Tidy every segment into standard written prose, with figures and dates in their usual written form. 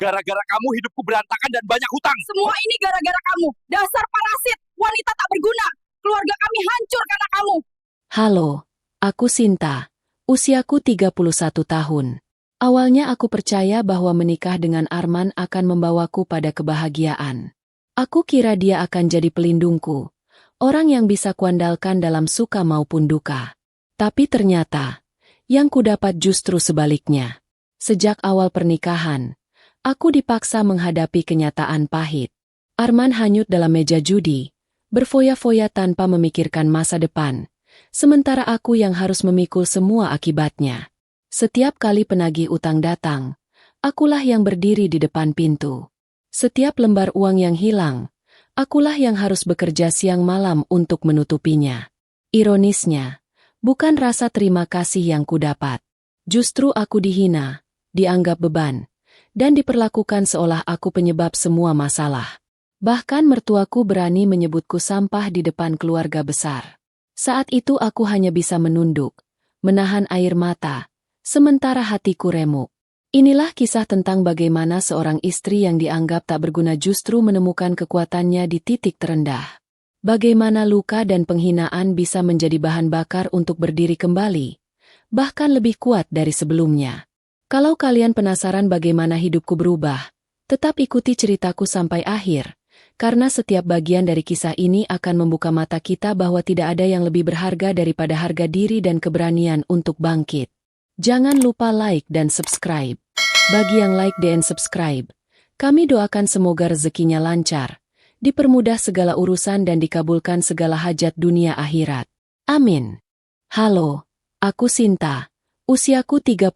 Gara-gara kamu hidupku berantakan dan banyak hutang. Semua ini gara-gara kamu. Dasar parasit, wanita tak berguna. Keluarga kami hancur karena kamu. Halo, aku Sinta. Usiaku 31 tahun. Awalnya aku percaya bahwa menikah dengan Arman akan membawaku pada kebahagiaan. Aku kira dia akan jadi pelindungku, orang yang bisa kuandalkan dalam suka maupun duka. Tapi ternyata, yang kudapat justru sebaliknya. Sejak awal pernikahan, aku dipaksa menghadapi kenyataan pahit. Arman hanyut dalam meja judi, berfoya-foya tanpa memikirkan masa depan, sementara aku yang harus memikul semua akibatnya. Setiap kali penagih utang datang, akulah yang berdiri di depan pintu. Setiap lembar uang yang hilang, akulah yang harus bekerja siang malam untuk menutupinya. Ironisnya, bukan rasa terima kasih yang kudapat. Justru aku dihina, dianggap beban, dan diperlakukan seolah aku penyebab semua masalah. Bahkan mertuaku berani menyebutku sampah di depan keluarga besar. Saat itu aku hanya bisa menunduk, menahan air mata, sementara hatiku remuk. Inilah kisah tentang bagaimana seorang istri yang dianggap tak berguna justru menemukan kekuatannya di titik terendah. Bagaimana luka dan penghinaan bisa menjadi bahan bakar untuk berdiri kembali, bahkan lebih kuat dari sebelumnya. Kalau kalian penasaran bagaimana hidupku berubah, tetap ikuti ceritaku sampai akhir, karena setiap bagian dari kisah ini akan membuka mata kita bahwa tidak ada yang lebih berharga daripada harga diri dan keberanian untuk bangkit. Jangan lupa like dan subscribe. Bagi yang like dan subscribe, kami doakan semoga rezekinya lancar, dipermudah segala urusan dan dikabulkan segala hajat dunia akhirat. Amin. Halo, aku Sinta. Usiaku 31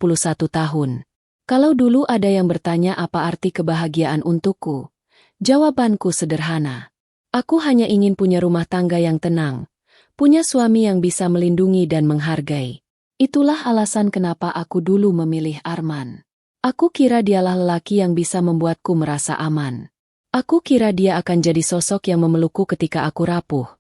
tahun. Kalau dulu ada yang bertanya apa arti kebahagiaan untukku, jawabanku sederhana. Aku hanya ingin punya rumah tangga yang tenang, punya suami yang bisa melindungi dan menghargai. Itulah alasan kenapa aku dulu memilih Arman. Aku kira dialah lelaki yang bisa membuatku merasa aman. Aku kira dia akan jadi sosok yang memelukku ketika aku rapuh,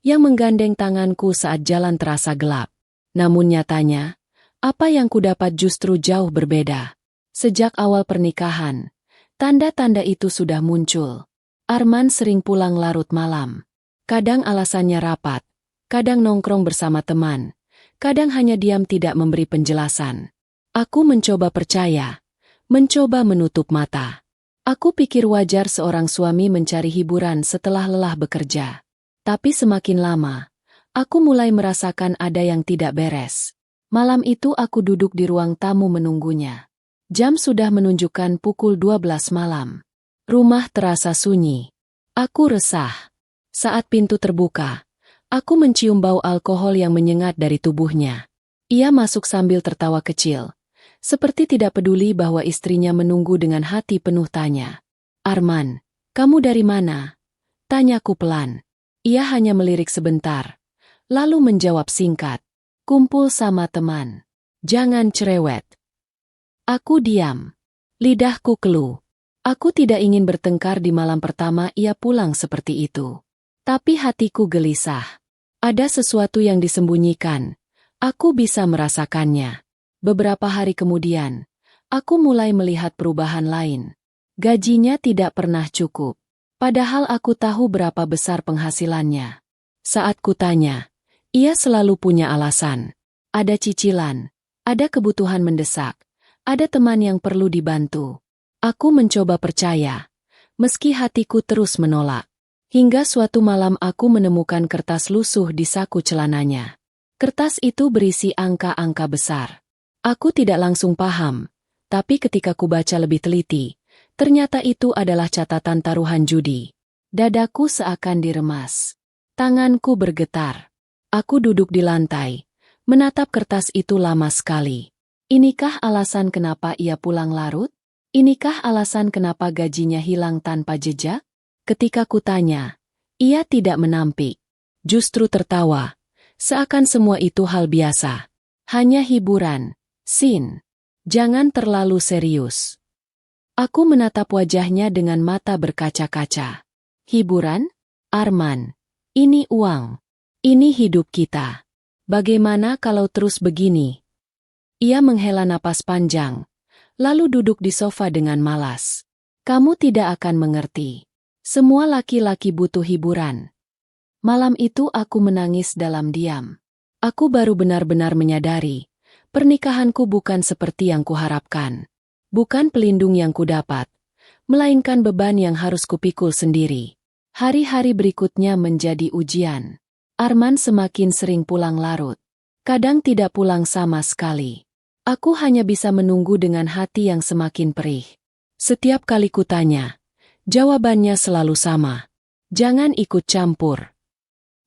yang menggandeng tanganku saat jalan terasa gelap. Namun nyatanya, apa yang kudapat justru jauh berbeda. Sejak awal pernikahan, tanda-tanda itu sudah muncul. Arman sering pulang larut malam. Kadang alasannya rapat, kadang nongkrong bersama teman, kadang hanya diam tidak memberi penjelasan. Aku mencoba percaya, mencoba menutup mata. Aku pikir wajar seorang suami mencari hiburan setelah lelah bekerja. Tapi semakin lama, aku mulai merasakan ada yang tidak beres. Malam itu aku duduk di ruang tamu menunggunya. Jam sudah menunjukkan pukul 12 malam. Rumah terasa sunyi. Aku resah. Saat pintu terbuka, aku mencium bau alkohol yang menyengat dari tubuhnya. Ia masuk sambil tertawa kecil, seperti tidak peduli bahwa istrinya menunggu dengan hati penuh tanya. "Arman, kamu dari mana?" Tanyaku pelan. Ia hanya melirik sebentar, lalu menjawab singkat, "Kumpul sama teman. Jangan cerewet." Aku diam. Lidahku keluh. Aku tidak ingin bertengkar di malam pertama ia pulang seperti itu. Tapi hatiku gelisah. Ada sesuatu yang disembunyikan. Aku bisa merasakannya. Beberapa hari kemudian, aku mulai melihat perubahan lain. Gajinya tidak pernah cukup. Padahal aku tahu berapa besar penghasilannya. Saat kutanya, ia selalu punya alasan. Ada cicilan, ada kebutuhan mendesak, ada teman yang perlu dibantu. Aku mencoba percaya, meski hatiku terus menolak. Hingga suatu malam aku menemukan kertas lusuh di saku celananya. Kertas itu berisi angka-angka besar. Aku tidak langsung paham, tapi ketika kubaca lebih teliti, ternyata itu adalah catatan taruhan judi. Dadaku seakan diremas. Tanganku bergetar. Aku duduk di lantai, menatap kertas itu lama sekali. Inikah alasan kenapa ia pulang larut? Inikah alasan kenapa gajinya hilang tanpa jejak? Ketika kutanya, ia tidak menampik. Justru tertawa. Seakan semua itu hal biasa. Hanya hiburan. Sin. Jangan terlalu serius. Aku menatap wajahnya dengan mata berkaca-kaca. Hiburan? Arman. Ini uang. Ini hidup kita. Bagaimana kalau terus begini? Ia menghela napas panjang, lalu duduk di sofa dengan malas. Kamu tidak akan mengerti. Semua laki-laki butuh hiburan. Malam itu aku menangis dalam diam. Aku baru benar-benar menyadari, pernikahanku bukan seperti yang kuharapkan. Bukan pelindung yang kudapat, melainkan beban yang harus kupikul sendiri. Hari-hari berikutnya menjadi ujian. Arman semakin sering pulang larut. Kadang tidak pulang sama sekali. Aku hanya bisa menunggu dengan hati yang semakin perih. Setiap kali kutanya, jawabannya selalu sama. Jangan ikut campur.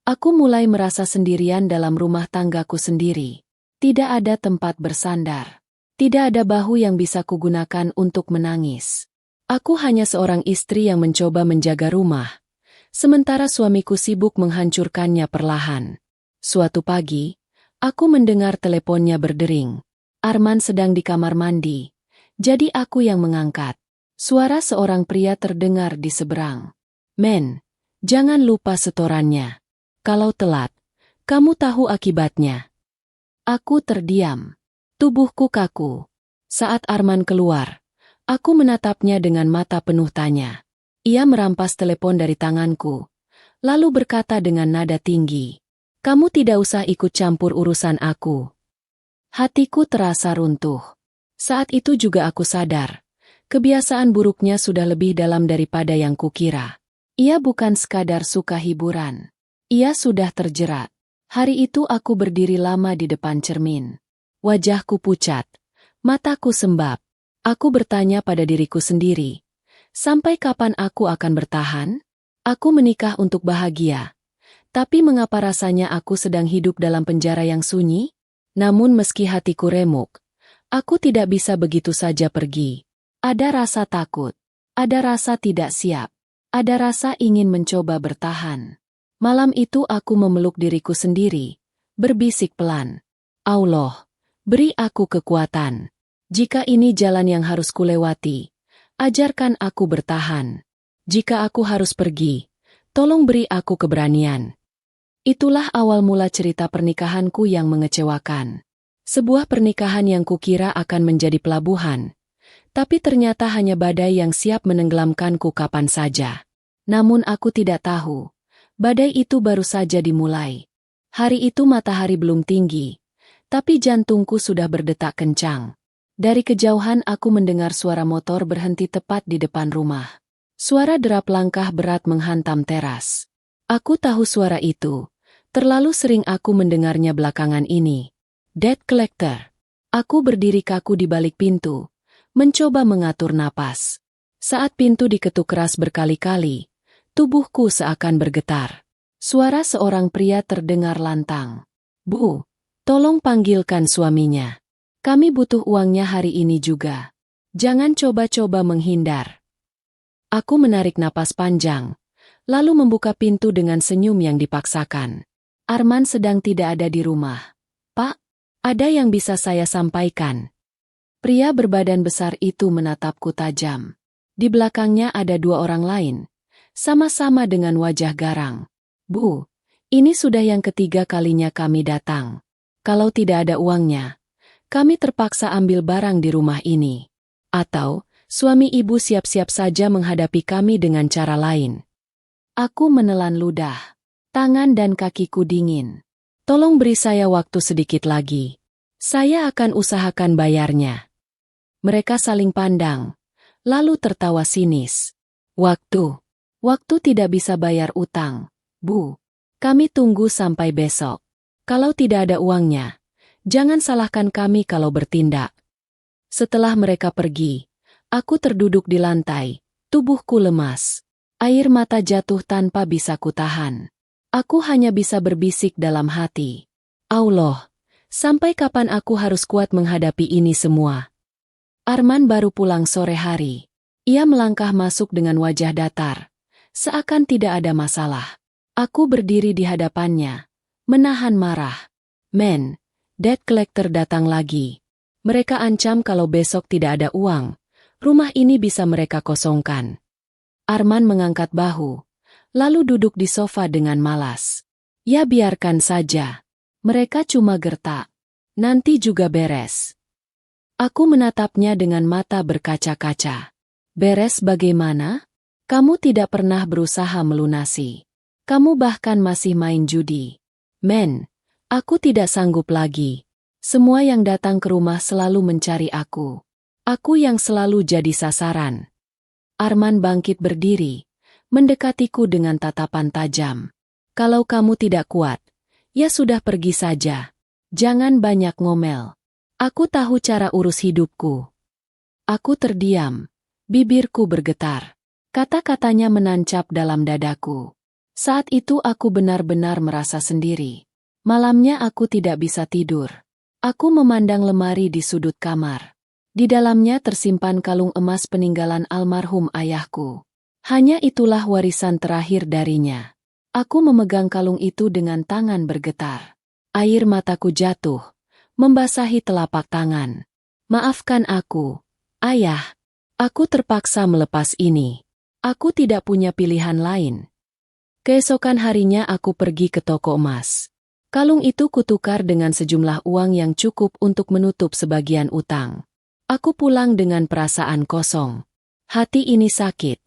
Aku mulai merasa sendirian dalam rumah tanggaku sendiri. Tidak ada tempat bersandar. Tidak ada bahu yang bisa kugunakan untuk menangis. Aku hanya seorang istri yang mencoba menjaga rumah, sementara suamiku sibuk menghancurkannya perlahan. Suatu pagi, aku mendengar teleponnya berdering. Arman sedang di kamar mandi, jadi aku yang mengangkat. Suara seorang pria terdengar di seberang. Men, jangan lupa setorannya. Kalau telat, kamu tahu akibatnya. Aku terdiam. Tubuhku kaku. Saat Arman keluar, aku menatapnya dengan mata penuh tanya. Ia merampas telepon dari tanganku, lalu berkata dengan nada tinggi, "Kamu tidak usah ikut campur urusan aku." Hatiku terasa runtuh. Saat itu juga aku sadar, kebiasaan buruknya sudah lebih dalam daripada yang kukira. Ia bukan sekadar suka hiburan. Ia sudah terjerat. Hari itu aku berdiri lama di depan cermin. Wajahku pucat, mataku sembab. Aku bertanya pada diriku sendiri, sampai kapan aku akan bertahan? Aku menikah untuk bahagia. Tapi mengapa rasanya aku sedang hidup dalam penjara yang sunyi? Namun meski hatiku remuk, aku tidak bisa begitu saja pergi. Ada rasa takut, ada rasa tidak siap, ada rasa ingin mencoba bertahan. Malam itu aku memeluk diriku sendiri, berbisik pelan. Allah, beri aku kekuatan. Jika ini jalan yang harus kulewati, ajarkan aku bertahan. Jika aku harus pergi, tolong beri aku keberanian. Itulah awal mula cerita pernikahanku yang mengecewakan. Sebuah pernikahan yang kukira akan menjadi pelabuhan, tapi ternyata hanya badai yang siap menenggelamkanku kapan saja. Namun aku tidak tahu, badai itu baru saja dimulai. Hari itu matahari belum tinggi, tapi jantungku sudah berdetak kencang. Dari kejauhan aku mendengar suara motor berhenti tepat di depan rumah. Suara derap langkah berat menghantam teras. Aku tahu suara itu. Terlalu sering aku mendengarnya belakangan ini. Debt collector. Aku berdiri kaku di balik pintu, mencoba mengatur napas. Saat pintu diketuk keras berkali-kali, tubuhku seakan bergetar. Suara seorang pria terdengar lantang. "Bu, tolong panggilkan suaminya. Kami butuh uangnya hari ini juga. Jangan coba-coba menghindar." Aku menarik napas panjang, lalu membuka pintu dengan senyum yang dipaksakan. Arman sedang tidak ada di rumah. "Pak, ada yang bisa saya sampaikan." Pria berbadan besar itu menatapku tajam. Di belakangnya ada dua orang lain, sama-sama dengan wajah garang. "Bu, ini sudah yang ketiga kalinya kami datang. Kalau tidak ada uangnya, kami terpaksa ambil barang di rumah ini. Atau, suami ibu siap-siap saja menghadapi kami dengan cara lain." Aku menelan ludah. Tangan dan kakiku dingin. "Tolong beri saya waktu sedikit lagi. Saya akan usahakan bayarnya." Mereka saling pandang, lalu tertawa sinis. Waktu tidak bisa bayar utang. "Bu, kami tunggu sampai besok. Kalau tidak ada uangnya, jangan salahkan kami kalau bertindak." Setelah mereka pergi, aku terduduk di lantai, tubuhku lemas. Air mata jatuh tanpa bisa kutahan. Aku hanya bisa berbisik dalam hati. Allah, sampai kapan aku harus kuat menghadapi ini semua? Arman baru pulang sore hari. Ia melangkah masuk dengan wajah datar, seakan tidak ada masalah. Aku berdiri di hadapannya, menahan marah. "Men, debt collector datang lagi. Mereka ancam kalau besok tidak ada uang, rumah ini bisa mereka kosongkan." Arman mengangkat bahu, lalu duduk di sofa dengan malas. "Ya biarkan saja. Mereka cuma gertak. Nanti juga beres." Aku menatapnya dengan mata berkaca-kaca. Beres bagaimana? Kamu tidak pernah berusaha melunasi. Kamu bahkan masih main judi. Men, aku tidak sanggup lagi. Semua yang datang ke rumah selalu mencari aku. Aku yang selalu jadi sasaran. Arman bangkit berdiri, mendekatiku dengan tatapan tajam. Kalau kamu tidak kuat, ya sudah pergi saja. Jangan banyak ngomel. Aku tahu cara urus hidupku. Aku terdiam. Bibirku bergetar. Kata-katanya menancap dalam dadaku. Saat itu aku benar-benar merasa sendiri. Malamnya aku tidak bisa tidur. Aku memandang lemari di sudut kamar. Di dalamnya tersimpan kalung emas peninggalan almarhum ayahku. Hanya itulah warisan terakhir darinya. Aku memegang kalung itu dengan tangan bergetar. Air mataku jatuh, membasahi telapak tangan. Maafkan aku, Ayah. Aku terpaksa melepas ini. Aku tidak punya pilihan lain. Keesokan harinya aku pergi ke toko emas. Kalung itu kutukar dengan sejumlah uang yang cukup untuk menutup sebagian utang. Aku pulang dengan perasaan kosong. Hati ini sakit.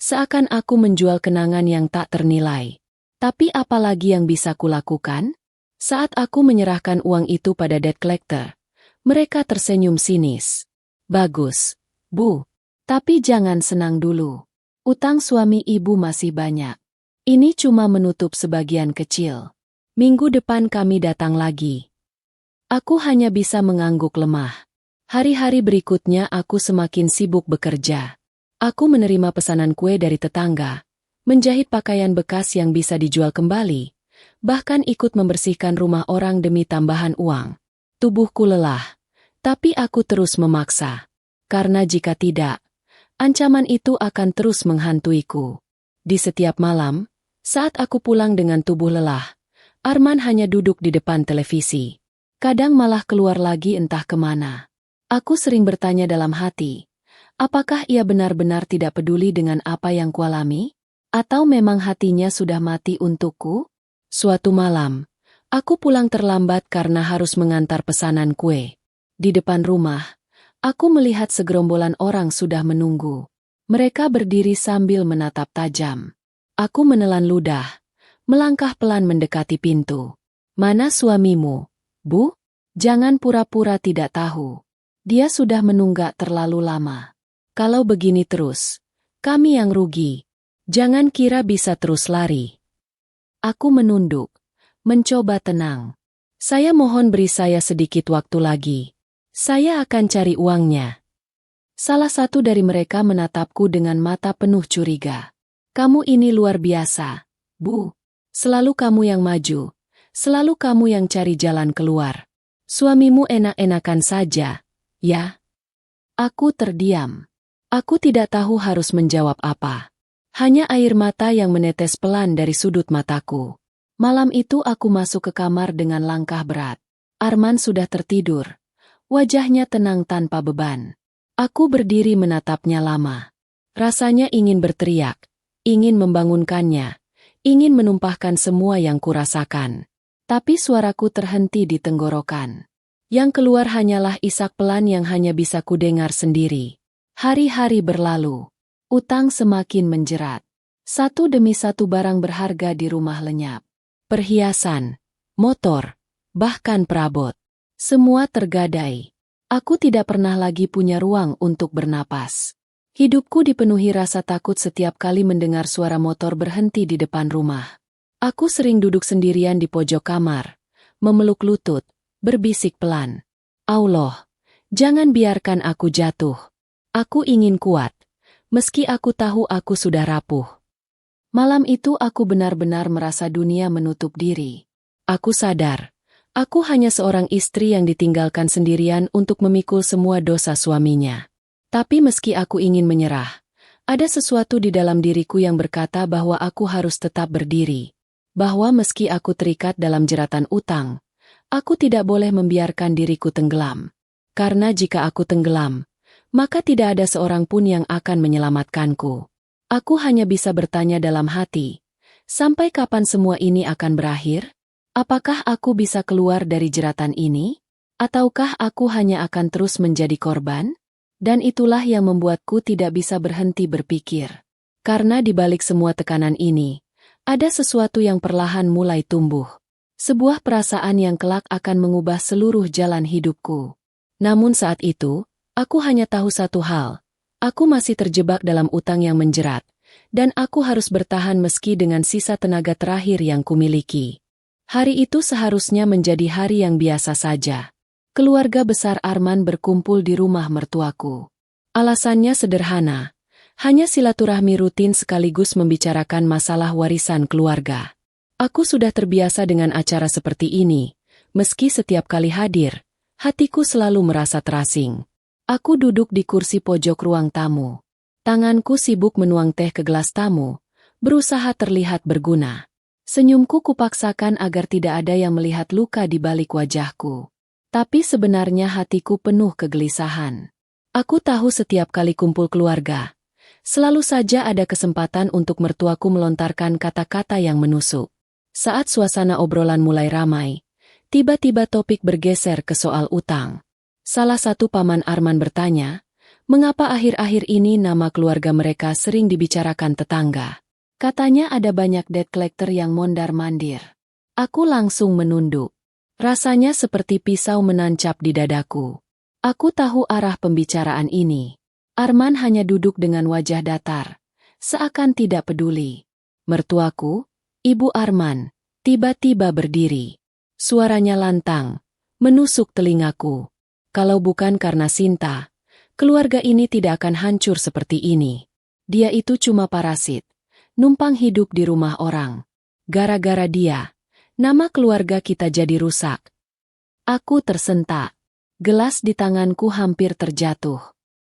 Seakan aku menjual kenangan yang tak ternilai. Tapi apalagi yang bisa kulakukan? Saat aku menyerahkan uang itu pada debt collector, mereka tersenyum sinis. Bagus, Bu. Tapi jangan senang dulu. Utang suami ibu masih banyak. Ini cuma menutup sebagian kecil. Minggu depan kami datang lagi. Aku hanya bisa mengangguk lemah. Hari-hari berikutnya aku semakin sibuk bekerja. Aku menerima pesanan kue dari tetangga, menjahit pakaian bekas yang bisa dijual kembali, bahkan ikut membersihkan rumah orang demi tambahan uang. Tubuhku lelah, tapi aku terus memaksa. Karena jika tidak, ancaman itu akan terus menghantuiku. Di setiap malam, saat aku pulang dengan tubuh lelah, Arman hanya duduk di depan televisi. Kadang malah keluar lagi entah kemana. Aku sering bertanya dalam hati, apakah ia benar-benar tidak peduli dengan apa yang kualami? Atau memang hatinya sudah mati untukku? Suatu malam, aku pulang terlambat karena harus mengantar pesanan kue. Di depan rumah, aku melihat segerombolan orang sudah menunggu. Mereka berdiri sambil menatap tajam. Aku menelan ludah, melangkah pelan mendekati pintu. Mana suamimu, Bu? Jangan pura-pura tidak tahu. Dia sudah menunggak terlalu lama. Kalau begini terus, kami yang rugi. Jangan kira bisa terus lari. Aku menunduk, mencoba tenang. Saya mohon beri saya sedikit waktu lagi. Saya akan cari uangnya. Salah satu dari mereka menatapku dengan mata penuh curiga. Kamu ini luar biasa, Bu. Selalu kamu yang maju. Selalu kamu yang cari jalan keluar. Suamimu enak-enakan saja, ya? Aku terdiam. Aku tidak tahu harus menjawab apa. Hanya air mata yang menetes pelan dari sudut mataku. Malam itu aku masuk ke kamar dengan langkah berat. Arman sudah tertidur. Wajahnya tenang tanpa beban. Aku berdiri menatapnya lama. Rasanya ingin berteriak, ingin membangunkannya, ingin menumpahkan semua yang kurasakan. Tapi suaraku terhenti di tenggorokan. Yang keluar hanyalah isak pelan yang hanya bisa kudengar sendiri. Hari-hari berlalu. Utang semakin menjerat. Satu demi satu barang berharga di rumah lenyap. Perhiasan, motor, bahkan perabot. Semua tergadai. Aku tidak pernah lagi punya ruang untuk bernapas. Hidupku dipenuhi rasa takut setiap kali mendengar suara motor berhenti di depan rumah. Aku sering duduk sendirian di pojok kamar, memeluk lutut, berbisik pelan. Allah, jangan biarkan aku jatuh. Aku ingin kuat, meski aku tahu aku sudah rapuh. Malam itu aku benar-benar merasa dunia menutup diri. Aku sadar, aku hanya seorang istri yang ditinggalkan sendirian untuk memikul semua dosa suaminya. Tapi meski aku ingin menyerah, ada sesuatu di dalam diriku yang berkata bahwa aku harus tetap berdiri. Bahwa meski aku terikat dalam jeratan utang, aku tidak boleh membiarkan diriku tenggelam. Karena jika aku tenggelam, maka tidak ada seorang pun yang akan menyelamatkanku. Aku hanya bisa bertanya dalam hati, sampai kapan semua ini akan berakhir? Apakah aku bisa keluar dari jeratan ini? Ataukah aku hanya akan terus menjadi korban? Dan itulah yang membuatku tidak bisa berhenti berpikir. Karena di balik semua tekanan ini, ada sesuatu yang perlahan mulai tumbuh. Sebuah perasaan yang kelak akan mengubah seluruh jalan hidupku. Namun saat itu, aku hanya tahu satu hal. Aku masih terjebak dalam utang yang menjerat, dan aku harus bertahan meski dengan sisa tenaga terakhir yang kumiliki. Hari itu seharusnya menjadi hari yang biasa saja. Keluarga besar Arman berkumpul di rumah mertuaku. Alasannya sederhana, hanya silaturahmi rutin sekaligus membicarakan masalah warisan keluarga. Aku sudah terbiasa dengan acara seperti ini, meski setiap kali hadir, hatiku selalu merasa terasing. Aku duduk di kursi pojok ruang tamu. Tanganku sibuk menuang teh ke gelas tamu, berusaha terlihat berguna. Senyumku kupaksakan agar tidak ada yang melihat luka di balik wajahku. Tapi sebenarnya hatiku penuh kegelisahan. Aku tahu setiap kali kumpul keluarga, selalu saja ada kesempatan untuk mertuaku melontarkan kata-kata yang menusuk. Saat suasana obrolan mulai ramai, tiba-tiba topik bergeser ke soal utang. Salah satu paman Arman bertanya, mengapa akhir-akhir ini nama keluarga mereka sering dibicarakan tetangga. Katanya ada banyak debt collector yang mondar-mandir. Aku langsung menunduk. Rasanya seperti pisau menancap di dadaku. Aku tahu arah pembicaraan ini. Arman hanya duduk dengan wajah datar, seakan tidak peduli. Mertuaku, Ibu Arman, tiba-tiba berdiri. Suaranya lantang, menusuk telingaku. Kalau bukan karena Sinta, keluarga ini tidak akan hancur seperti ini. Dia itu cuma parasit, numpang hidup di rumah orang. Gara-gara dia, nama keluarga kita jadi rusak. Aku tersentak. Gelas di tanganku hampir terjatuh.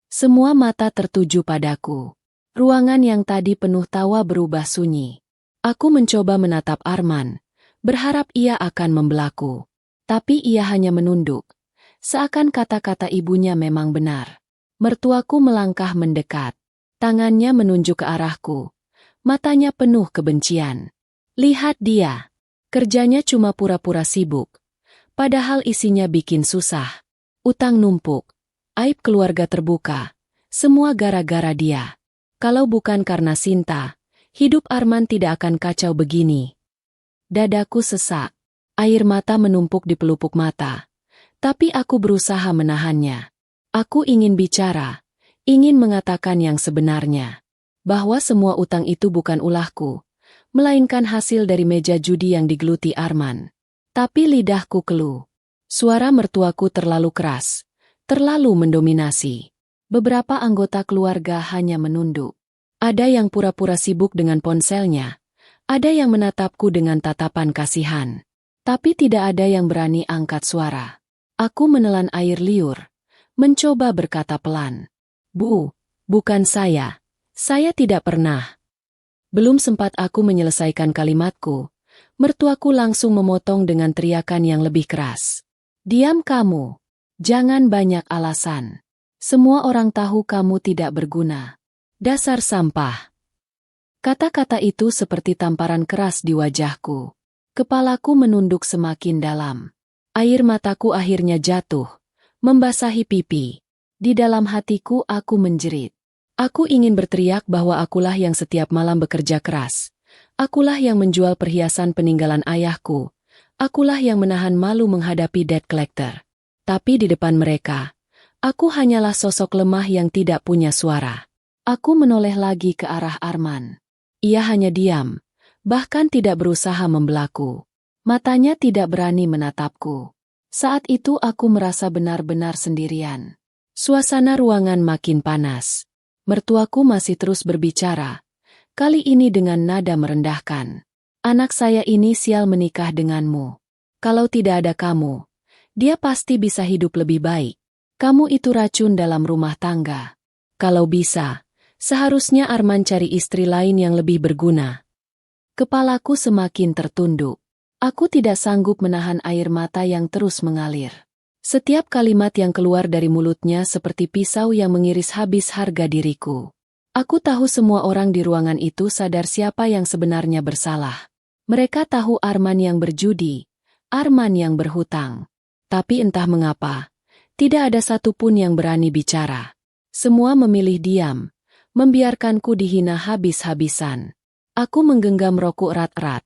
Semua mata tertuju padaku. Ruangan yang tadi penuh tawa berubah sunyi. Aku mencoba menatap Arman, berharap ia akan membelaku. Tapi ia hanya menunduk. Seakan kata-kata ibunya memang benar. Mertuaku melangkah mendekat. Tangannya menunjuk ke arahku. Matanya penuh kebencian. Lihat dia. Kerjanya cuma pura-pura sibuk. Padahal isinya bikin susah. Utang numpuk. Aib keluarga terbuka. Semua gara-gara dia. Kalau bukan karena Sinta, hidup Arman tidak akan kacau begini. Dadaku sesak. Air mata menumpuk di pelupuk mata. Tapi aku berusaha menahannya. Aku ingin bicara. Ingin mengatakan yang sebenarnya. Bahwa semua utang itu bukan ulahku, melainkan hasil dari meja judi yang digeluti Arman. Tapi lidahku keluh. Suara mertuaku terlalu keras, terlalu mendominasi. Beberapa anggota keluarga hanya menunduk. Ada yang pura-pura sibuk dengan ponselnya, ada yang menatapku dengan tatapan kasihan. Tapi tidak ada yang berani angkat suara. Aku menelan air liur, mencoba berkata pelan. Bu, bukan saya. Saya tidak pernah. Belum sempat aku menyelesaikan kalimatku, mertuaku langsung memotong dengan teriakan yang lebih keras. Diam kamu. Jangan banyak alasan. Semua orang tahu kamu tidak berguna. Dasar sampah. Kata-kata itu seperti tamparan keras di wajahku. Kepalaku menunduk semakin dalam. Air mataku akhirnya jatuh, membasahi pipi. Di dalam hatiku aku menjerit. Aku ingin berteriak bahwa akulah yang setiap malam bekerja keras. Akulah yang menjual perhiasan peninggalan ayahku. Akulah yang menahan malu menghadapi debt collector. Tapi di depan mereka, aku hanyalah sosok lemah yang tidak punya suara. Aku menoleh lagi ke arah Arman. Ia hanya diam, bahkan tidak berusaha membelaku. Matanya tidak berani menatapku. Saat itu aku merasa benar-benar sendirian. Suasana ruangan makin panas. Mertuaku masih terus berbicara, kali ini dengan nada merendahkan. Anak saya ini sial menikah denganmu. Kalau tidak ada kamu, dia pasti bisa hidup lebih baik. Kamu itu racun dalam rumah tangga. Kalau bisa, seharusnya Arman cari istri lain yang lebih berguna. Kepalaku semakin tertunduk. Aku tidak sanggup menahan air mata yang terus mengalir. Setiap kalimat yang keluar dari mulutnya seperti pisau yang mengiris habis harga diriku. Aku tahu semua orang di ruangan itu sadar siapa yang sebenarnya bersalah. Mereka tahu Arman yang berjudi, Arman yang berhutang. Tapi entah mengapa, tidak ada satupun yang berani bicara. Semua memilih diam, membiarkanku dihina habis-habisan. Aku menggenggam rokok erat-erat,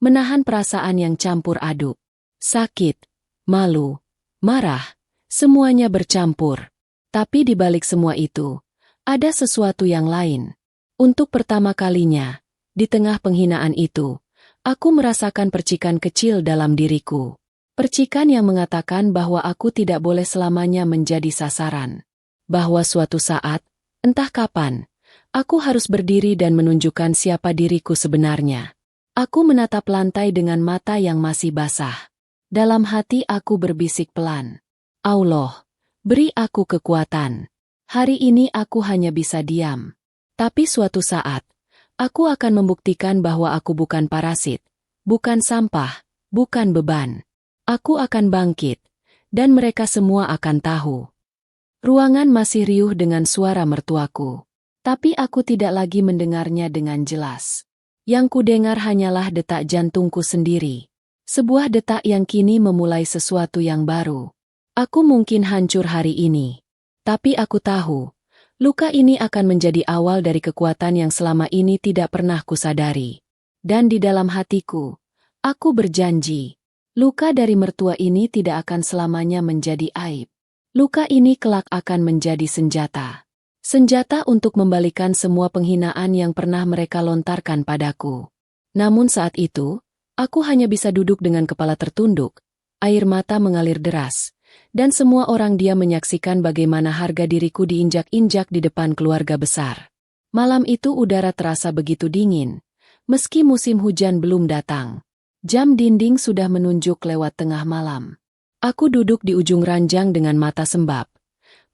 menahan perasaan yang campur aduk. Sakit, malu, marah, semuanya bercampur. Tapi di balik semua itu, ada sesuatu yang lain. Untuk pertama kalinya, di tengah penghinaan itu, aku merasakan percikan kecil dalam diriku. Percikan yang mengatakan bahwa aku tidak boleh selamanya menjadi sasaran. Bahwa suatu saat, entah kapan, aku harus berdiri dan menunjukkan siapa diriku sebenarnya. Aku menatap lantai dengan mata yang masih basah. Dalam hati aku berbisik pelan. Allah, beri aku kekuatan. Hari ini aku hanya bisa diam. Tapi suatu saat, aku akan membuktikan bahwa aku bukan parasit, bukan sampah, bukan beban. Aku akan bangkit, dan mereka semua akan tahu. Ruangan masih riuh dengan suara mertuaku. Tapi aku tidak lagi mendengarnya dengan jelas. Yang kudengar hanyalah detak jantungku sendiri. Sebuah detak yang kini memulai sesuatu yang baru. Aku mungkin hancur hari ini. Tapi aku tahu, luka ini akan menjadi awal dari kekuatan yang selama ini tidak pernah kusadari. Dan di dalam hatiku, aku berjanji, luka dari mertua ini tidak akan selamanya menjadi aib. Luka ini kelak akan menjadi senjata. Senjata untuk membalikan semua penghinaan yang pernah mereka lontarkan padaku. Namun saat itu, aku hanya bisa duduk dengan kepala tertunduk, air mata mengalir deras, dan semua orang diam menyaksikan bagaimana harga diriku diinjak-injak di depan keluarga besar. Malam itu udara terasa begitu dingin, meski musim hujan belum datang. Jam dinding sudah menunjuk lewat tengah malam. Aku duduk di ujung ranjang dengan mata sembab,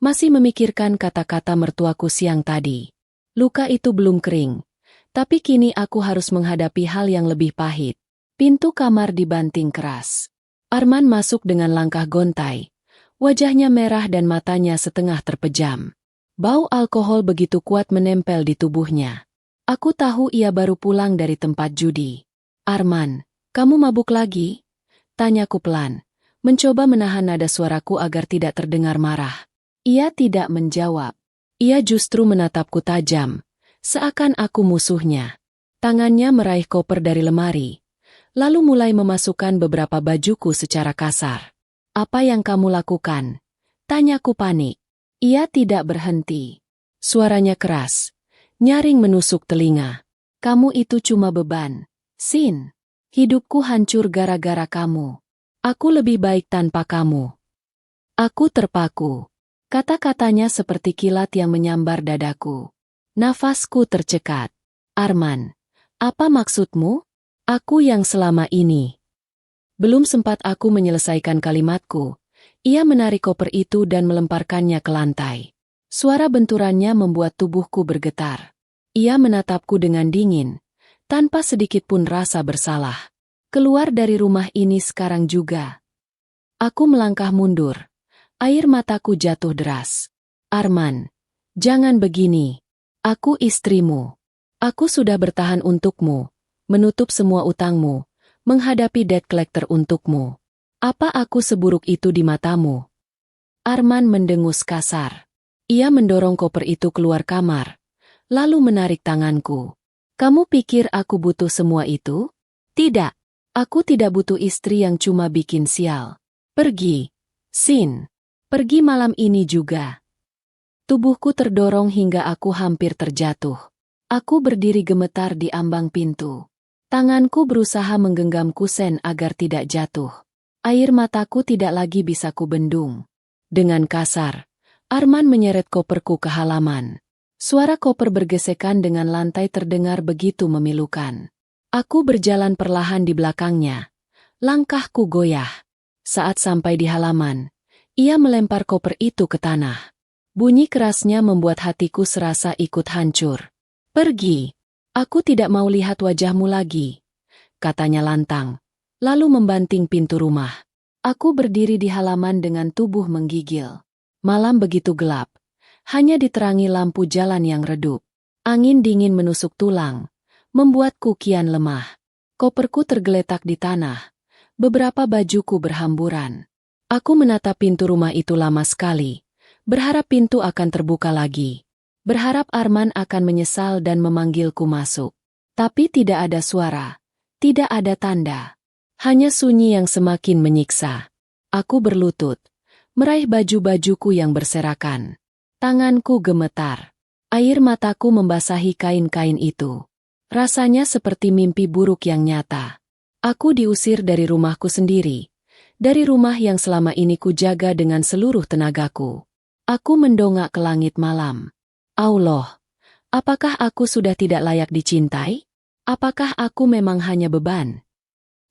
masih memikirkan kata-kata mertuaku siang tadi. Luka itu belum kering, tapi kini aku harus menghadapi hal yang lebih pahit. Pintu kamar dibanting keras. Arman masuk dengan langkah gontai. Wajahnya merah dan matanya setengah terpejam. Bau alkohol begitu kuat menempel di tubuhnya. Aku tahu ia baru pulang dari tempat judi. "Arman, kamu mabuk lagi?" Tanyaku pelan, mencoba menahan nada suaraku agar tidak terdengar marah. Ia tidak menjawab. Ia justru menatapku tajam, seakan aku musuhnya. Tangannya meraih koper dari lemari, lalu mulai memasukkan beberapa bajuku secara kasar. "Apa yang kamu lakukan?" Tanyaku panik. Ia tidak berhenti. Suaranya keras, nyaring menusuk telinga. "Kamu itu cuma beban, Sin. Hidupku hancur gara-gara kamu. Aku lebih baik tanpa kamu." Aku terpaku. Kata-katanya seperti kilat yang menyambar dadaku. Nafasku tercekat. "Arman, apa maksudmu? Aku yang selama ini..." Belum sempat aku menyelesaikan kalimatku, ia menarik koper itu dan melemparkannya ke lantai. Suara benturannya membuat tubuhku bergetar. Ia menatapku dengan dingin, tanpa sedikit pun rasa bersalah. "Keluar dari rumah ini sekarang juga." Aku melangkah mundur. Air mataku jatuh deras. "Arman, jangan begini. Aku istrimu. Aku sudah bertahan untukmu, menutup semua utangmu, menghadapi debt collector untukmu. Apa aku seburuk itu di matamu?" Arman mendengus kasar. Ia mendorong koper itu keluar kamar, lalu menarik tanganku. "Kamu pikir aku butuh semua itu? Tidak. Aku tidak butuh istri yang cuma bikin sial. Pergi, Sin. Pergi malam ini juga." Tubuhku terdorong hingga aku hampir terjatuh. Aku berdiri gemetar di ambang pintu. Tanganku berusaha menggenggam kusen agar tidak jatuh. Air mataku tidak lagi bisa kubendung. Dengan kasar, Arman menyeret koperku ke halaman. Suara koper bergesekan dengan lantai terdengar begitu memilukan. Aku berjalan perlahan di belakangnya. Langkahku goyah. Saat sampai di halaman, ia melempar koper itu ke tanah. Bunyi kerasnya membuat hatiku serasa ikut hancur. "Pergi. Aku tidak mau lihat wajahmu lagi," katanya lantang, lalu membanting pintu rumah. Aku berdiri di halaman dengan tubuh menggigil. Malam begitu gelap, hanya diterangi lampu jalan yang redup. Angin dingin menusuk tulang, membuatku kian lemah. Koperku tergeletak di tanah. Beberapa bajuku berhamburan. Aku menatap pintu rumah itu lama sekali, Berharap pintu akan terbuka lagi. Berharap Arman akan menyesal dan memanggilku masuk. Tapi tidak ada suara. Tidak ada tanda. Hanya sunyi yang semakin menyiksa. Aku berlutut. Meraih baju-bajuku yang berserakan. Tanganku gemetar. Air mataku membasahi kain-kain itu. Rasanya seperti mimpi buruk yang nyata. Aku diusir dari rumahku sendiri. Dari rumah yang selama ini kujaga dengan seluruh tenagaku. Aku mendongak ke langit malam. Allah, apakah aku sudah tidak layak dicintai? Apakah aku memang hanya beban?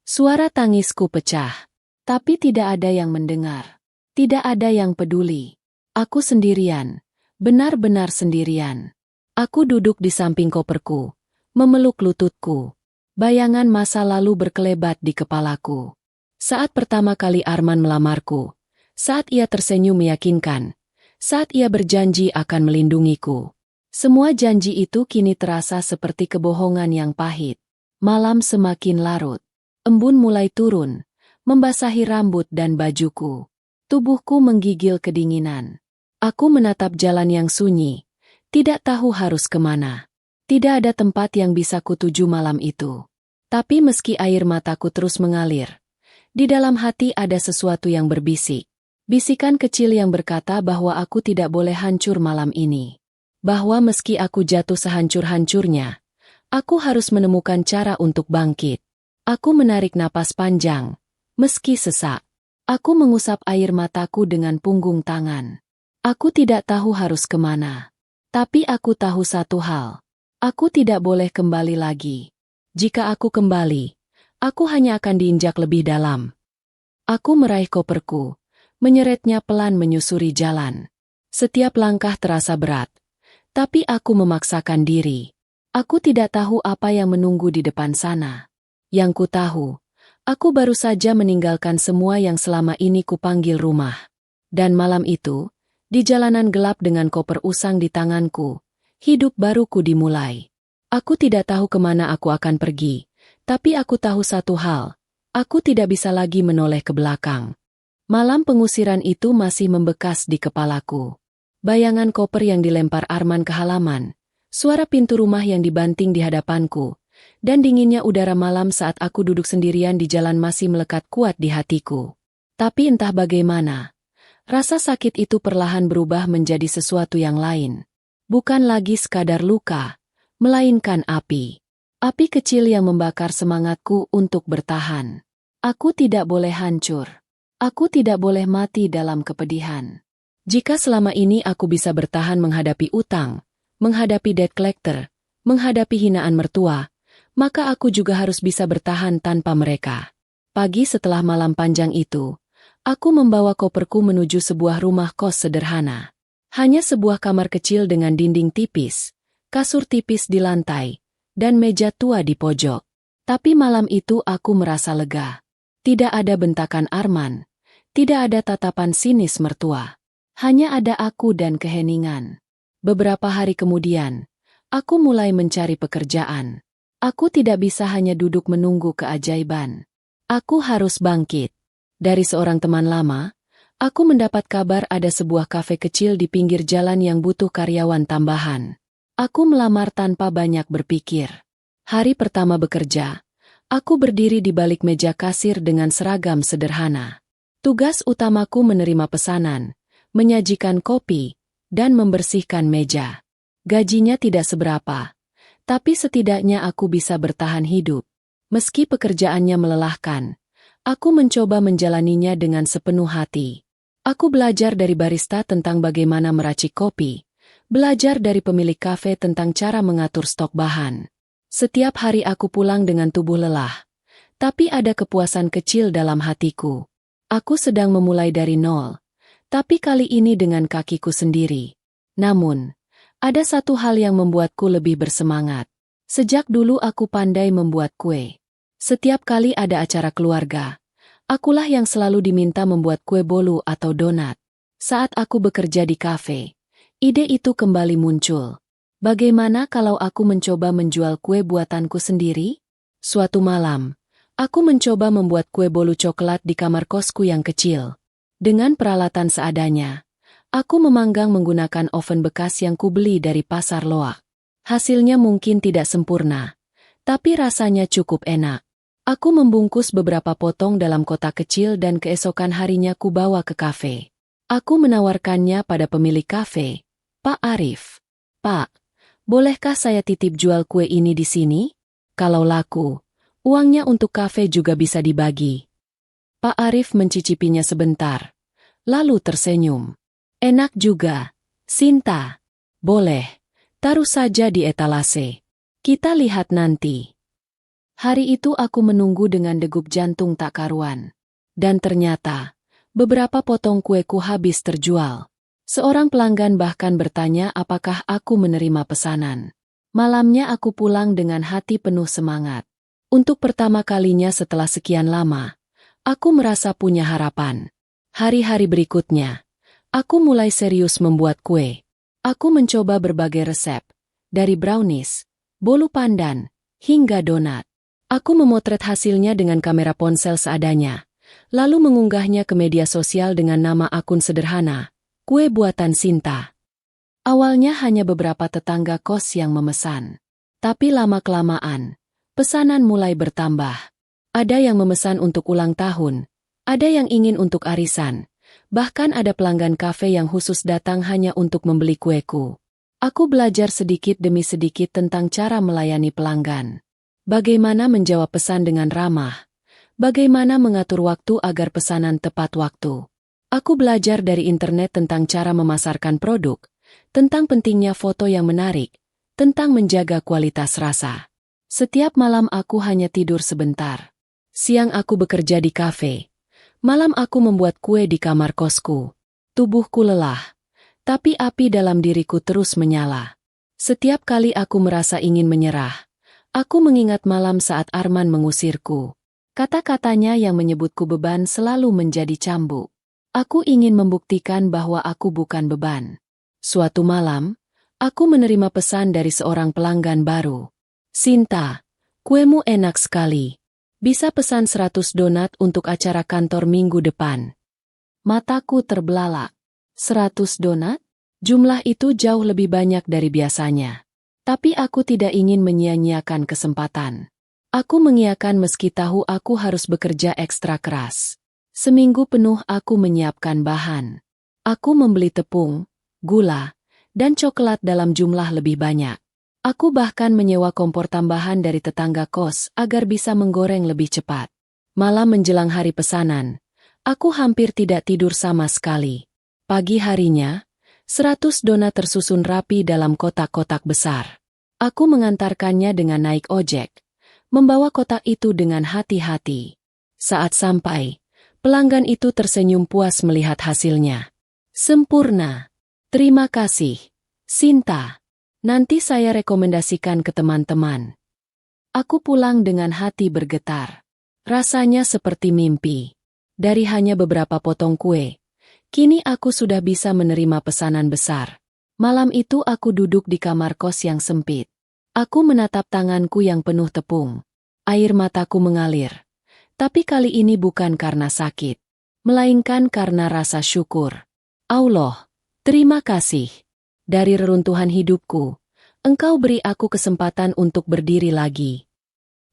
Suara tangisku pecah. Tapi tidak ada yang mendengar. Tidak ada yang peduli. Aku sendirian. Benar-benar sendirian. Aku duduk di samping koperku. Memeluk lututku. Bayangan masa lalu berkelebat di kepalaku. Saat pertama kali Arman melamarku. Saat ia tersenyum meyakinkan. Saat ia berjanji akan melindungiku. Semua janji itu kini terasa seperti kebohongan yang pahit. Malam semakin larut. Embun mulai turun. Membasahi rambut dan bajuku. Tubuhku menggigil kedinginan. Aku menatap jalan yang sunyi. Tidak tahu harus kemana. Tidak ada tempat yang bisa kutuju malam itu. Tapi meski air mataku terus mengalir, di dalam hati ada sesuatu yang berbisik. Bisikan kecil yang berkata bahwa aku tidak boleh hancur malam ini. Bahwa meski aku jatuh sehancur-hancurnya, aku harus menemukan cara untuk bangkit. Aku menarik napas panjang, meski sesak. Aku mengusap air mataku dengan punggung tangan. Aku tidak tahu harus kemana. Tapi aku tahu satu hal. Aku tidak boleh kembali lagi. Jika aku kembali, aku hanya akan diinjak lebih dalam. Aku meraih koperku, menyeretnya pelan menyusuri jalan. Setiap langkah terasa berat, tapi aku memaksakan diri. Aku tidak tahu apa yang menunggu di depan sana. Yang ku tahu, aku baru saja meninggalkan semua yang selama ini kupanggil rumah. Dan malam itu, di jalanan gelap dengan koper usang di tanganku, hidup baruku dimulai. Aku tidak tahu kemana aku akan pergi, tapi aku tahu satu hal, aku tidak bisa lagi menoleh ke belakang. Malam pengusiran itu masih membekas di kepalaku. Bayangan koper yang dilempar Arman ke halaman, suara pintu rumah yang dibanting di hadapanku, dan dinginnya udara malam saat aku duduk sendirian di jalan masih melekat kuat di hatiku. Tapi entah bagaimana, rasa sakit itu perlahan berubah menjadi sesuatu yang lain. Bukan lagi sekadar luka, melainkan api. Api kecil yang membakar semangatku untuk bertahan. Aku tidak boleh hancur. Aku tidak boleh mati dalam kepedihan. Jika selama ini aku bisa bertahan menghadapi utang, menghadapi debt collector, menghadapi hinaan mertua, maka aku juga harus bisa bertahan tanpa mereka. Pagi setelah malam panjang itu, aku membawa koperku menuju sebuah rumah kos sederhana. Hanya sebuah kamar kecil dengan dinding tipis, kasur tipis di lantai, dan meja tua di pojok. Tapi malam itu aku merasa lega. Tidak ada bentakan Arman. Tidak ada tatapan sinis mertua. Hanya ada aku dan keheningan. Beberapa hari kemudian, aku mulai mencari pekerjaan. Aku tidak bisa hanya duduk menunggu keajaiban. Aku harus bangkit. Dari seorang teman lama, aku mendapat kabar ada sebuah kafe kecil di pinggir jalan yang butuh karyawan tambahan. Aku melamar tanpa banyak berpikir. Hari pertama bekerja, aku berdiri di balik meja kasir dengan seragam sederhana. Tugas utamaku menerima pesanan, menyajikan kopi, dan membersihkan meja. Gajinya tidak seberapa, tapi setidaknya aku bisa bertahan hidup. Meski pekerjaannya melelahkan, aku mencoba menjalaninya dengan sepenuh hati. Aku belajar dari barista tentang bagaimana meracik kopi, belajar dari pemilik kafe tentang cara mengatur stok bahan. Setiap hari aku pulang dengan tubuh lelah, tapi ada kepuasan kecil dalam hatiku. Aku sedang memulai dari nol, tapi kali ini dengan kakiku sendiri. Namun, ada satu hal yang membuatku lebih bersemangat. Sejak dulu aku pandai membuat kue. Setiap kali ada acara keluarga, akulah yang selalu diminta membuat kue bolu atau donat. Saat aku bekerja di kafe, ide itu kembali muncul. Bagaimana kalau aku mencoba menjual kue buatanku sendiri? Suatu malam, aku mencoba membuat kue bolu coklat di kamar kosku yang kecil. Dengan peralatan seadanya, Aku memanggang menggunakan oven bekas yang kubeli dari pasar loak. Hasilnya mungkin tidak sempurna, tapi rasanya cukup enak. Aku membungkus beberapa potong dalam kotak kecil dan keesokan harinya kubawa ke kafe. Aku menawarkannya pada pemilik kafe, Pak Arif. Pak, bolehkah saya titip jual kue ini di sini? Kalau laku, uangnya untuk kafe juga bisa dibagi. Pak Arif mencicipinya sebentar, lalu tersenyum. Enak juga, Sinta. Boleh, taruh saja di etalase. Kita lihat nanti. Hari itu aku menunggu dengan degup jantung tak karuan. Dan ternyata, beberapa potong kueku habis terjual. Seorang pelanggan bahkan bertanya apakah aku menerima pesanan. Malamnya aku pulang dengan hati penuh semangat. Untuk pertama kalinya setelah sekian lama, aku merasa punya harapan. Hari-hari berikutnya, aku mulai serius membuat kue. Aku mencoba berbagai resep, dari brownies, bolu pandan, hingga donat. Aku memotret hasilnya dengan kamera ponsel seadanya, lalu mengunggahnya ke media sosial dengan nama akun sederhana, Kue Buatan Sinta. Awalnya hanya beberapa tetangga kos yang memesan. Tapi lama-kelamaan, pesanan mulai bertambah. Ada yang memesan untuk ulang tahun, ada yang ingin untuk arisan. Bahkan ada pelanggan kafe yang khusus datang hanya untuk membeli kueku. Aku belajar sedikit demi sedikit tentang cara melayani pelanggan. Bagaimana menjawab pesan dengan ramah. Bagaimana mengatur waktu agar pesanan tepat waktu. Aku belajar dari internet tentang cara memasarkan produk, tentang pentingnya foto yang menarik, tentang menjaga kualitas rasa. Setiap malam aku hanya tidur sebentar. Siang aku bekerja di kafe. Malam aku membuat kue di kamar kosku. Tubuhku lelah, tapi api dalam diriku terus menyala. Setiap kali aku merasa ingin menyerah, aku mengingat malam saat Arman mengusirku. Kata-katanya yang menyebutku beban selalu menjadi cambuk. Aku ingin membuktikan bahwa aku bukan beban. Suatu malam, aku menerima pesan dari seorang pelanggan baru. Sinta, kuemu enak sekali. Bisa pesan 100 donat untuk acara kantor minggu depan. Mataku terbelalak. 100 donat? Jumlah itu jauh lebih banyak dari biasanya. Tapi aku tidak ingin menyia-nyiakan kesempatan. Aku mengiyakan meski tahu aku harus bekerja ekstra keras. Seminggu penuh aku menyiapkan bahan. Aku membeli tepung, gula, dan coklat dalam jumlah lebih banyak. Aku bahkan menyewa kompor tambahan dari tetangga kos agar bisa menggoreng lebih cepat. Malam menjelang hari pesanan, aku hampir tidak tidur sama sekali. Pagi harinya, 100 donat tersusun rapi dalam kotak-kotak besar. Aku mengantarkannya dengan naik ojek, membawa kotak itu dengan hati-hati. Saat sampai, pelanggan itu tersenyum puas melihat hasilnya. Sempurna. Terima kasih, Sinta. Nanti saya rekomendasikan ke teman-teman. Aku pulang dengan hati bergetar. Rasanya seperti mimpi. Dari hanya beberapa potong kue, kini aku sudah bisa menerima pesanan besar. Malam itu aku duduk di kamar kos yang sempit. Aku menatap tanganku yang penuh tepung. Air mataku mengalir. Tapi kali ini bukan karena sakit, melainkan karena rasa syukur. Allah, terima kasih. Dari reruntuhan hidupku, Engkau beri aku kesempatan untuk berdiri lagi.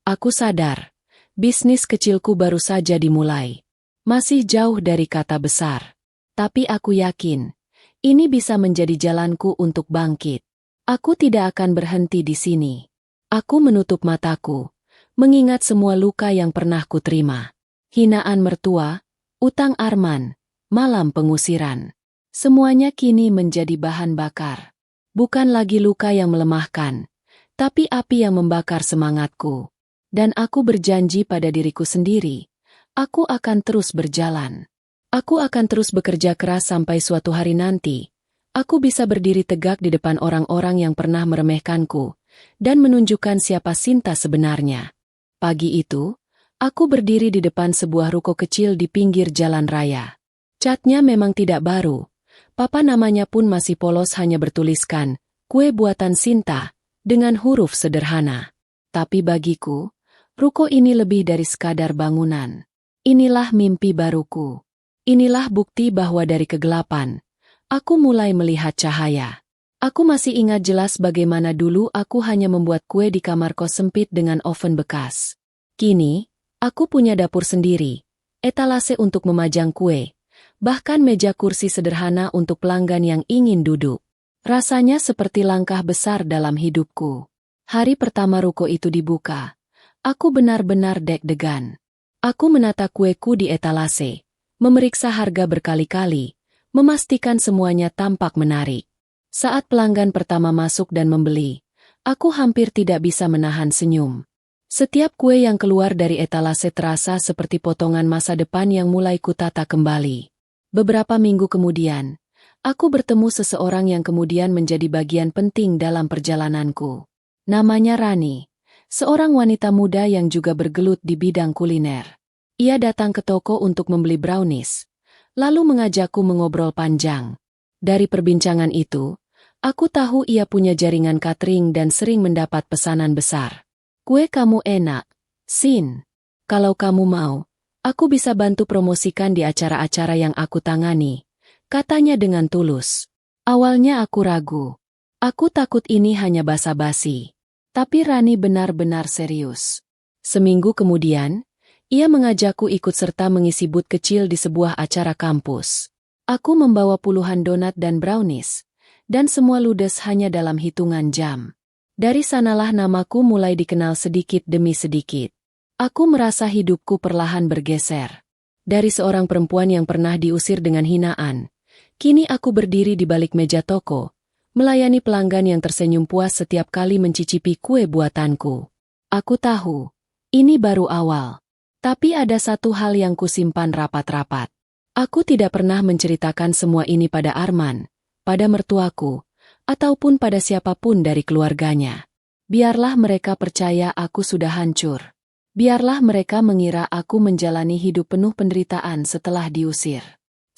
Aku sadar, bisnis kecilku baru saja dimulai. Masih jauh dari kata besar. Tapi aku yakin, ini bisa menjadi jalanku untuk bangkit. Aku tidak akan berhenti di sini. Aku menutup mataku, mengingat semua luka yang pernah kuterima. Hinaan mertua, utang Arman, malam pengusiran. Semuanya kini menjadi bahan bakar. Bukan lagi luka yang melemahkan, tapi api yang membakar semangatku. Dan aku berjanji pada diriku sendiri, aku akan terus berjalan. Aku akan terus bekerja keras sampai suatu hari nanti, aku bisa berdiri tegak di depan orang-orang yang pernah meremehkanku, dan menunjukkan siapa Sinta sebenarnya. Pagi itu, aku berdiri di depan sebuah ruko kecil di pinggir jalan raya. Catnya memang tidak baru. Papan namanya pun masih polos, hanya bertuliskan, Kue Buatan Sinta, dengan huruf sederhana. Tapi bagiku, ruko ini lebih dari sekadar bangunan. Inilah mimpi baruku. Inilah bukti bahwa dari kegelapan, Aku mulai melihat cahaya. Aku masih ingat jelas bagaimana dulu aku hanya membuat kue di kamar kos sempit dengan oven bekas. Kini, aku punya dapur sendiri, etalase untuk memajang kue, bahkan meja kursi sederhana untuk pelanggan yang ingin duduk. Rasanya seperti langkah besar dalam hidupku. Hari pertama ruko itu dibuka, aku benar-benar deg-degan. Aku menata kueku di etalase, memeriksa harga berkali-kali, memastikan semuanya tampak menarik. Saat pelanggan pertama masuk dan membeli, aku hampir tidak bisa menahan senyum. Setiap kue yang keluar dari etalase terasa seperti potongan masa depan yang mulai kutata kembali. Beberapa minggu kemudian, aku bertemu seseorang yang kemudian menjadi bagian penting dalam perjalananku. Namanya Rani, seorang wanita muda yang juga bergelut di bidang kuliner. Ia datang ke toko untuk membeli brownies, lalu mengajakku mengobrol panjang. Dari perbincangan itu, aku tahu ia punya jaringan catering dan sering mendapat pesanan besar. Kue kamu enak, Sin. Kalau kamu mau, aku bisa bantu promosikan di acara-acara yang aku tangani, katanya dengan tulus. Awalnya aku ragu. Aku takut ini hanya basa-basi. Tapi Rani benar-benar serius. Seminggu kemudian, ia mengajakku ikut serta mengisi booth kecil di sebuah acara kampus. Aku membawa puluhan donat dan brownies, dan semua ludes hanya dalam hitungan jam. Dari sanalah namaku mulai dikenal sedikit demi sedikit. Aku merasa hidupku perlahan bergeser. Dari seorang perempuan yang pernah diusir dengan hinaan, kini aku berdiri di balik meja toko, melayani pelanggan yang tersenyum puas setiap kali mencicipi kue buatanku. Aku tahu, ini baru awal. Tapi ada satu hal yang kusimpan rapat-rapat. Aku tidak pernah menceritakan semua ini pada Arman, pada mertuaku, ataupun pada siapapun dari keluarganya. Biarlah mereka percaya aku sudah hancur. Biarlah mereka mengira aku menjalani hidup penuh penderitaan setelah diusir.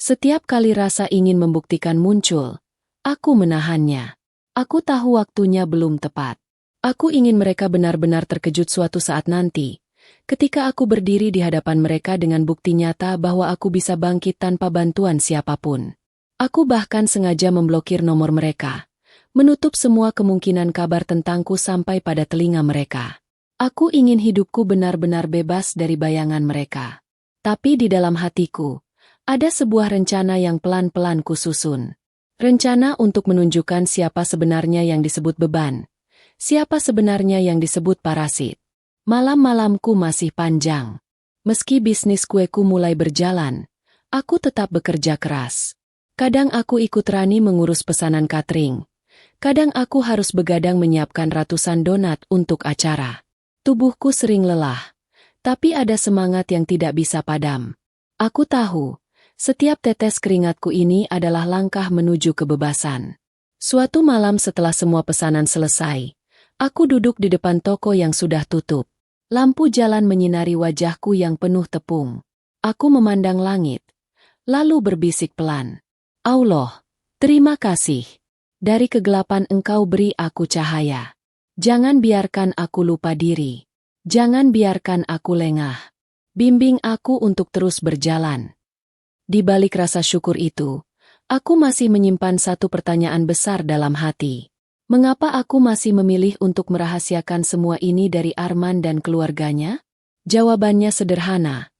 Setiap kali rasa ingin membuktikan muncul, aku menahannya. Aku tahu waktunya belum tepat. Aku ingin mereka benar-benar terkejut suatu saat nanti, ketika aku berdiri di hadapan mereka dengan bukti nyata bahwa aku bisa bangkit tanpa bantuan siapapun. Aku bahkan sengaja memblokir nomor mereka, menutup semua kemungkinan kabar tentangku sampai pada telinga mereka. Aku ingin hidupku benar-benar bebas dari bayangan mereka. Tapi di dalam hatiku, ada sebuah rencana yang pelan-pelan kususun. Rencana untuk menunjukkan siapa sebenarnya yang disebut beban, siapa sebenarnya yang disebut parasit. Malam-malamku masih panjang. Meski bisnis kueku mulai berjalan, aku tetap bekerja keras. Kadang aku ikut Rani mengurus pesanan catering. Kadang aku harus begadang menyiapkan ratusan donat untuk acara. Tubuhku sering lelah, tapi ada semangat yang tidak bisa padam. Aku tahu, setiap tetes keringatku ini adalah langkah menuju kebebasan. Suatu malam setelah semua pesanan selesai, aku duduk di depan toko yang sudah tutup. Lampu jalan menyinari wajahku yang penuh tepung. Aku memandang langit, lalu berbisik pelan. Allah, terima kasih. Dari kegelapan Engkau beri aku cahaya. Jangan biarkan aku lupa diri. Jangan biarkan aku lengah. Bimbing aku untuk terus berjalan. Di balik rasa syukur itu, aku masih menyimpan satu pertanyaan besar dalam hati. Mengapa aku masih memilih untuk merahasiakan semua ini dari Arman dan keluarganya? Jawabannya sederhana.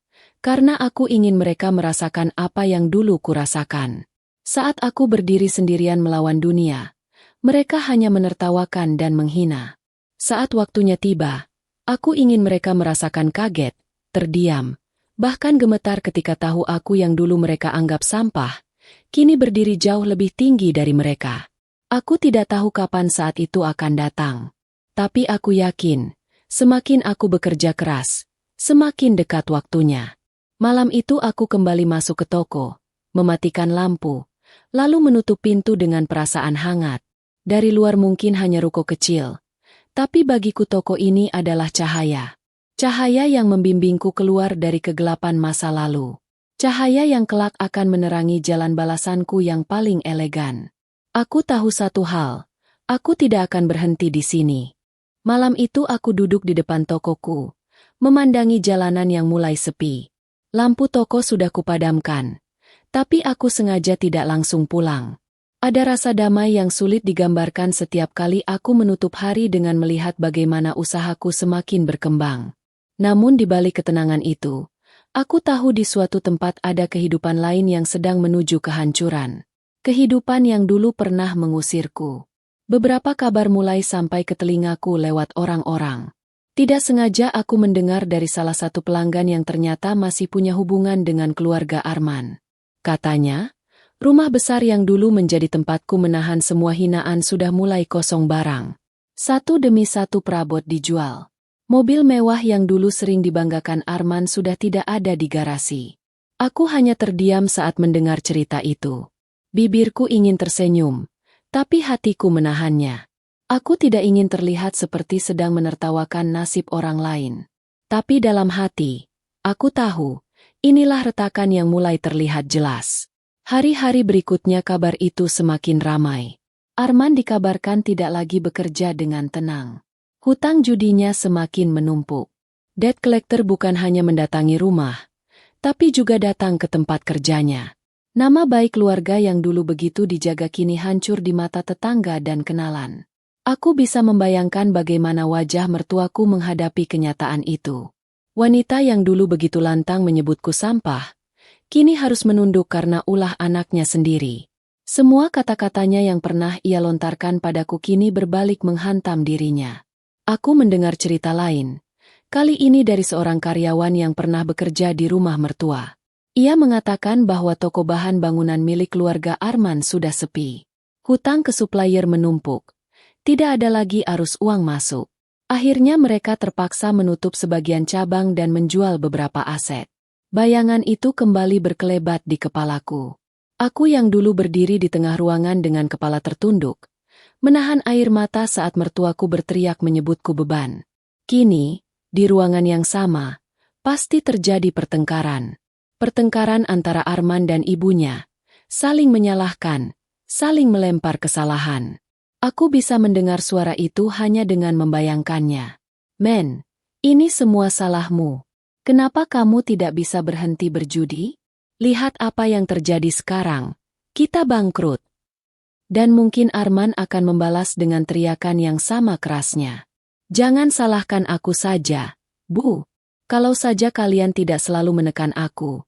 Karena aku ingin mereka merasakan apa yang dulu kurasakan. Saat aku berdiri sendirian melawan dunia, mereka hanya menertawakan dan menghina. Saat waktunya tiba, aku ingin mereka merasakan kaget, terdiam, bahkan gemetar ketika tahu aku yang dulu mereka anggap sampah, kini berdiri jauh lebih tinggi dari mereka. Aku tidak tahu kapan saat itu akan datang. Tapi aku yakin, semakin aku bekerja keras, semakin dekat waktunya. Malam itu aku kembali masuk ke toko, mematikan lampu, lalu menutup pintu dengan perasaan hangat. Dari luar mungkin hanya ruko kecil, tapi bagiku toko ini adalah cahaya. Cahaya yang membimbingku keluar dari kegelapan masa lalu. Cahaya yang kelak akan menerangi jalan balasanku yang paling elegan. Aku tahu satu hal, aku tidak akan berhenti di sini. Malam itu aku duduk di depan tokoku, memandangi jalanan yang mulai sepi. Lampu toko sudah kupadamkan, Tapi aku sengaja tidak langsung pulang. Ada rasa damai yang sulit digambarkan setiap kali aku menutup hari dengan melihat bagaimana usahaku semakin berkembang. Namun di balik ketenangan itu, aku tahu di suatu tempat ada kehidupan lain yang sedang menuju kehancuran. Kehidupan yang dulu pernah mengusirku. Beberapa kabar mulai sampai ke telingaku lewat orang-orang. Tidak sengaja aku mendengar dari salah satu pelanggan yang ternyata masih punya hubungan dengan keluarga Arman. Katanya, rumah besar yang dulu menjadi tempatku menahan semua hinaan sudah mulai kosong barang. Satu demi satu perabot dijual. Mobil mewah yang dulu sering dibanggakan Arman sudah tidak ada di garasi. Aku hanya terdiam saat mendengar cerita itu. Bibirku ingin tersenyum, tapi hatiku menahannya. Aku tidak ingin terlihat seperti sedang menertawakan nasib orang lain. Tapi dalam hati, aku tahu, inilah retakan yang mulai terlihat jelas. Hari-hari berikutnya kabar itu semakin ramai. Arman dikabarkan tidak lagi bekerja dengan tenang. Hutang judinya semakin menumpuk. Debt collector bukan hanya mendatangi rumah, tapi juga datang ke tempat kerjanya. Nama baik keluarga yang dulu begitu dijaga kini hancur di mata tetangga dan kenalan. Aku bisa membayangkan bagaimana wajah mertuaku menghadapi kenyataan itu. Wanita yang dulu begitu lantang menyebutku sampah, kini harus menunduk karena ulah anaknya sendiri. Semua kata-katanya yang pernah ia lontarkan padaku kini berbalik menghantam dirinya. Aku mendengar cerita lain, kali ini dari seorang karyawan yang pernah bekerja di rumah mertua. Ia mengatakan bahwa toko bahan bangunan milik keluarga Arman sudah sepi. Hutang ke supplier menumpuk. Tidak ada lagi arus uang masuk. Akhirnya mereka terpaksa menutup sebagian cabang dan menjual beberapa aset. Bayangan itu kembali berkelebat di kepalaku. Aku yang dulu berdiri di tengah ruangan dengan kepala tertunduk, menahan air mata saat mertuaku berteriak menyebutku beban. Kini, di ruangan yang sama, pasti terjadi pertengkaran. Pertengkaran antara Arman dan ibunya, saling menyalahkan, saling melempar kesalahan. Aku bisa mendengar suara itu hanya dengan membayangkannya. Men, ini semua salahmu. Kenapa kamu tidak bisa berhenti berjudi? Lihat apa yang terjadi sekarang. Kita bangkrut. Dan mungkin Arman akan membalas dengan teriakan yang sama kerasnya. Jangan salahkan aku saja, Bu. Kalau saja kalian tidak selalu menekan aku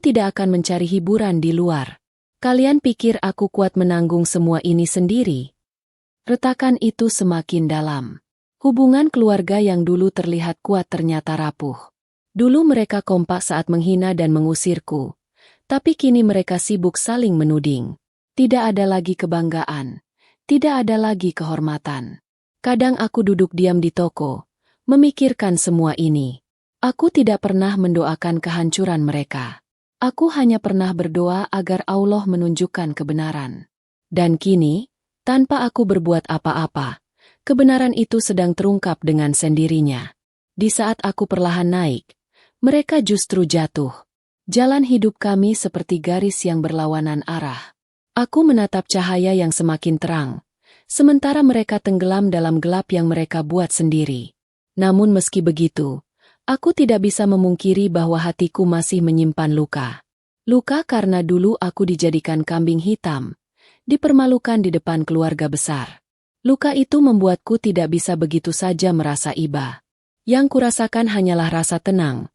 tidak akan mencari hiburan di luar. Kalian pikir aku kuat menanggung semua ini sendiri? Retakan itu semakin dalam. Hubungan keluarga yang dulu terlihat kuat ternyata rapuh. Dulu mereka kompak saat menghina dan mengusirku, tapi kini mereka sibuk saling menuding. Tidak ada lagi kebanggaan, tidak ada lagi kehormatan. Kadang aku duduk diam di toko, memikirkan semua ini. Aku tidak pernah mendoakan kehancuran mereka. Aku hanya pernah berdoa agar Allah menunjukkan kebenaran. Dan kini, tanpa aku berbuat apa-apa, kebenaran itu sedang terungkap dengan sendirinya. Di saat aku perlahan naik, mereka justru jatuh. Jalan hidup kami seperti garis yang berlawanan arah. Aku menatap cahaya yang semakin terang, sementara mereka tenggelam dalam gelap yang mereka buat sendiri. Namun meski begitu, aku tidak bisa memungkiri bahwa hatiku masih menyimpan luka. Luka karena dulu aku dijadikan kambing hitam, dipermalukan di depan keluarga besar. Luka itu membuatku tidak bisa begitu saja merasa iba. Yang kurasakan hanyalah rasa tenang,